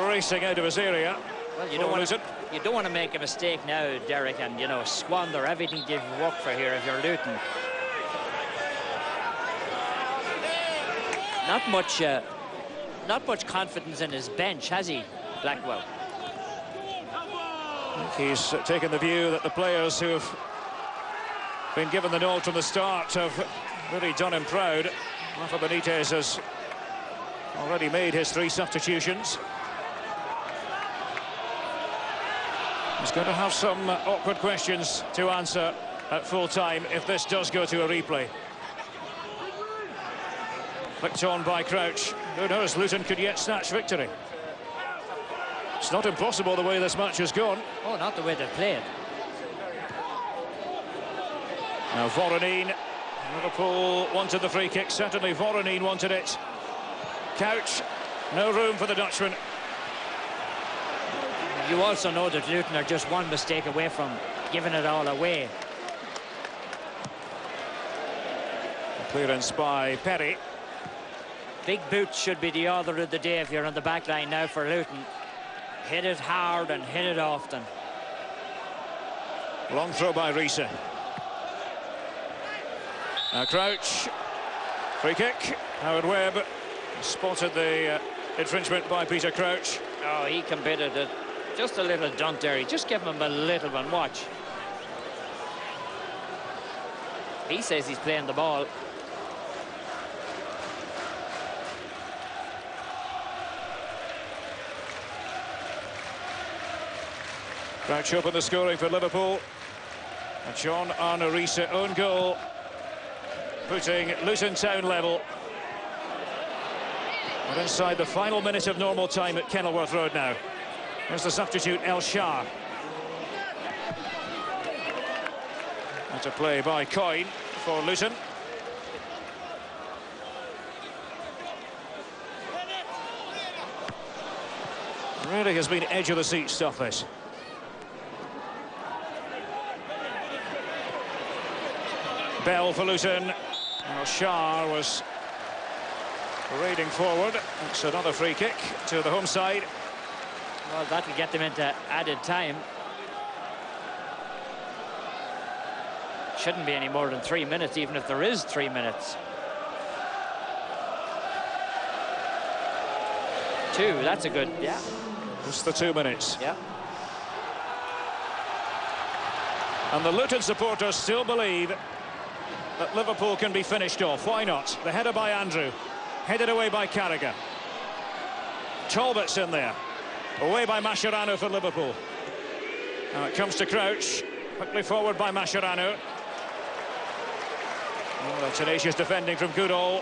[SPEAKER 2] racing out of his area.
[SPEAKER 3] Well, you don't want to make a mistake now, Derek, and, you know, squander everything you've worked for here if you're Luton. Not much confidence in his bench, has he, Blackwell?
[SPEAKER 2] He's taken the view that the players who have been given the nod from the start have really done him proud. Rafa Benitez has already made his 3 substitutions. He's going to have some awkward questions to answer at full time if this does go to a replay. Flicked on by Crouch. Who knows, Luton could yet snatch victory. It's not impossible the way this match has gone.
[SPEAKER 3] Oh, not the way they played.
[SPEAKER 2] Now Voronin. Liverpool wanted the free kick. Certainly Voronin wanted it. Couch. No room for the Dutchman.
[SPEAKER 3] You also know that Luton are just one mistake away from giving it all away.
[SPEAKER 2] Clearance by Perry.
[SPEAKER 3] Big boots should be the order of the day if you're on the back line now for Luton. Hit it hard and hit it often.
[SPEAKER 2] Long throw by Riese. Now Crouch. Free kick. Howard Webb spotted the infringement by Peter Crouch.
[SPEAKER 3] Oh, he committed it. Just a little dunt there. Just give him a little one. Watch. He says he's playing the ball.
[SPEAKER 2] Crouch opened the scoring for Liverpool. And John Arne Riise own goal, putting Luton Town level. We're inside the final minute of normal time at Kenilworth Road now. There's the substitute El Shah. That's a play by Coyne for Luton. Really has been edge of the seat stuff, this. Bell for Luton. Well, Shah was raiding forward. It's another free kick to the home side.
[SPEAKER 3] Well, that'll get them into added time. Shouldn't be any more than 3 minutes, even if there is 3 minutes. 2, that's a good, yeah.
[SPEAKER 2] Just the 2 minutes.
[SPEAKER 3] Yeah.
[SPEAKER 2] And the Luton supporters still believe that Liverpool can be finished off. Why not? The header by Andrew. Headed away by Carragher. Talbot's in there. Away by Mascherano for Liverpool. Now it comes to Crouch. Quickly forward by Mascherano. Oh, the tenacious defending from Goodall.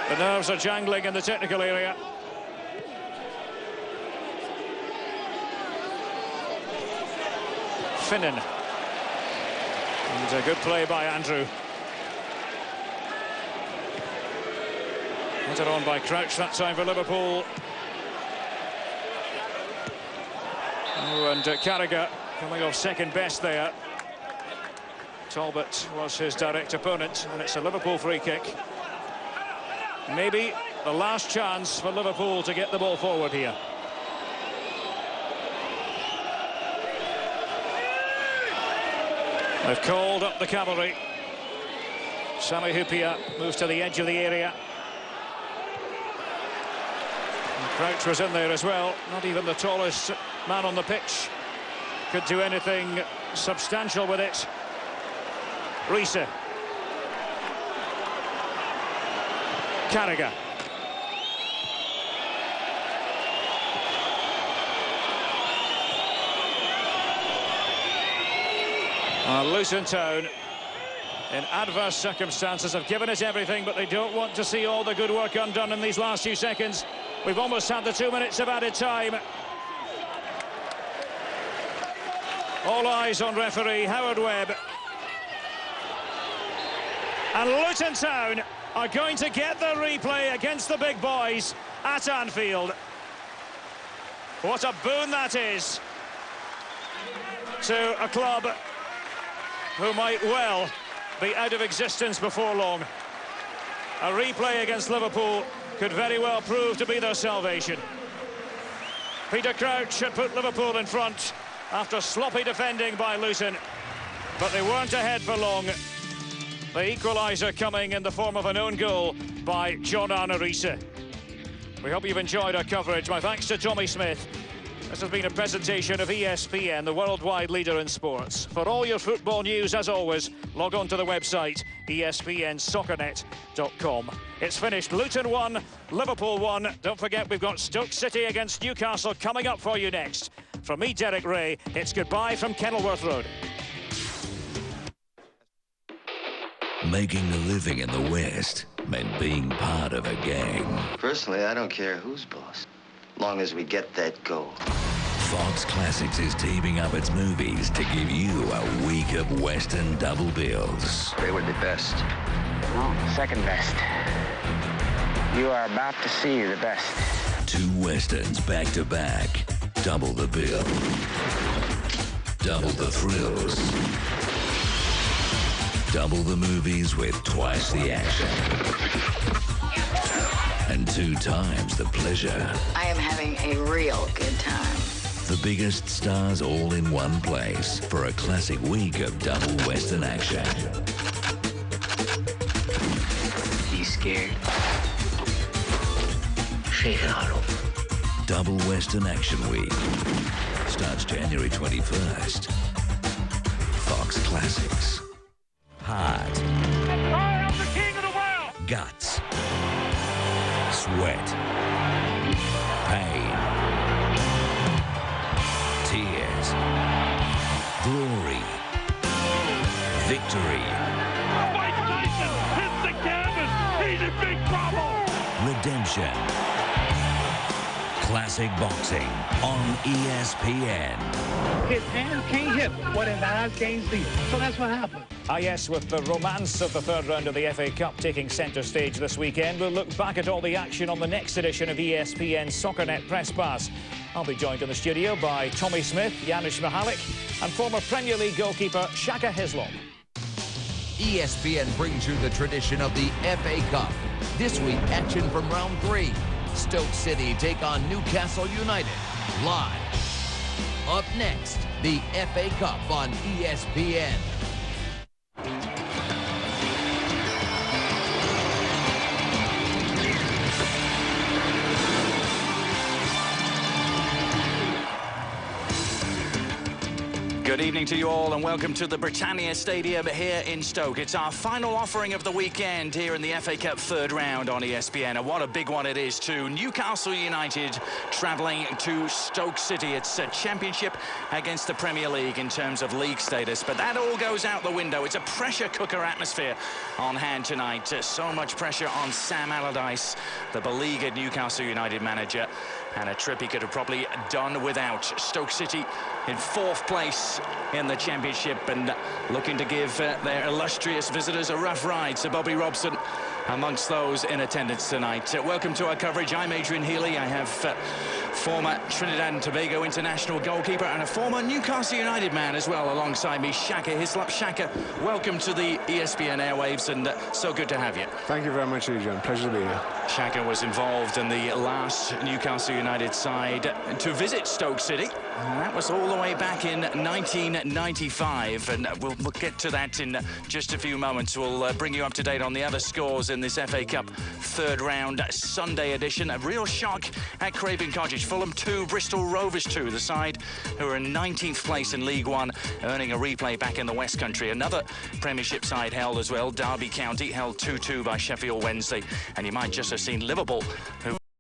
[SPEAKER 2] The nerves are jangling in the technical area. Finnan. And a good play by Andrew. Headed on by Crouch that time for Liverpool. Oh, and Carragher coming off second best there. Talbot was his direct opponent, and it's a Liverpool free kick. Maybe the last chance for Liverpool to get the ball forward here. They've called up the cavalry. Sami Hyypiä moves to the edge of the area. And Crouch was in there as well. Not even the tallest man on the pitch could do anything substantial with it. Riise. Carragher. Luton Town, in adverse circumstances, have given it everything, but they don't want to see all the good work undone in these last few seconds. We've almost had the 2 minutes of added time. All eyes on referee Howard Webb. And Luton Town are going to get the replay against the big boys at Anfield. What a boon that is to a club who might well be out of existence before long. A replay against Liverpool could very well prove to be their salvation. Peter Crouch had put Liverpool in front after sloppy defending by Luton, but they weren't ahead for long. The equaliser coming in the form of an own goal by John Arne Riise. We hope you've enjoyed our coverage. My thanks to Tommy Smith. This has been a presentation of ESPN, the worldwide leader in sports. For all your football news, as always, log on to the website espnsoccernet.com. It's finished. Luton 1, Liverpool 1. Don't forget, we've got Stoke City against Newcastle coming up for you next. From me, Derek Ray, it's goodbye from Kenilworth Road.
[SPEAKER 4] Making a living in the West meant being part of a gang.
[SPEAKER 5] Personally, I don't care who's boss, long as we get that goal.
[SPEAKER 4] Fox Classics is teaming up its movies to give you a week of Western double bills.
[SPEAKER 5] They were the best.
[SPEAKER 6] No, second best. You are about to see the best.
[SPEAKER 4] 2 Westerns back to back. Double the bill. Double the thrills. Double the movies with twice the action. And 2 times the pleasure.
[SPEAKER 7] I am having a real good time.
[SPEAKER 4] The biggest stars all in one place for a classic week of double Western action.
[SPEAKER 5] He's scared. Shake it on him.
[SPEAKER 4] Double Western Action Week. Starts January 21st. Fox Classics. Heart.
[SPEAKER 8] I am the king of the world!
[SPEAKER 4] Guts. Sweat. Pain. Tears. Glory. Victory.
[SPEAKER 8] Mike Tyson hits the canvas! He's in big trouble!
[SPEAKER 4] Redemption. Classic Boxing on ESPN.
[SPEAKER 9] His hands can't hit what his eyes can't see. So that's what happened.
[SPEAKER 2] Ah, yes, with the romance of the third round of the FA Cup taking centre stage this weekend, we'll look back at all the action on the next edition of ESPN's SoccerNet Press Pass. I'll be joined in the studio by Tommy Smith, Janusz Mihalik, and former Premier League goalkeeper Shaka Hislop.
[SPEAKER 1] ESPN brings you the tradition of the FA Cup. This week, action from round 3. Stoke City take on Newcastle United live. Up next, the FA Cup on ESPN.
[SPEAKER 10] Good evening to you all and welcome to the Britannia Stadium here in Stoke. It's our final offering of the weekend here in the FA Cup third round on ESPN. And what a big one it is too. Newcastle United travelling to Stoke City. It's a championship against the Premier League in terms of league status. But that all goes out the window. It's a pressure cooker atmosphere on hand tonight. So much pressure on Sam Allardyce, the beleaguered Newcastle United manager. And a trip he could have probably done without. Stoke City in 4th place in the championship and looking to give their illustrious visitors a rough ride. So Bobby Robson amongst those in attendance tonight. Welcome to our coverage. I'm Adrian Healy. I have former Trinidad and Tobago international goalkeeper and a former Newcastle United man as well alongside me, Shaka Hislop. Shaka, welcome to the ESPN airwaves and so good to have you.
[SPEAKER 11] Thank you very much, Adrian. Pleasure to be here.
[SPEAKER 10] Shaka was involved in the last Newcastle United side to visit Stoke City. And that was all the way back in 1995, and we'll get to that in just a few moments. We'll bring you up to date on the other scores in this FA Cup third round Sunday edition. A real shock at Craven Cottage. Fulham 2, Bristol Rovers 2, the side who are in 19th place in League One, earning a replay back in the West Country. Another Premiership side held as well, Derby County, held 2-2 by Sheffield Wednesday. And you might just have seen Liverpool, who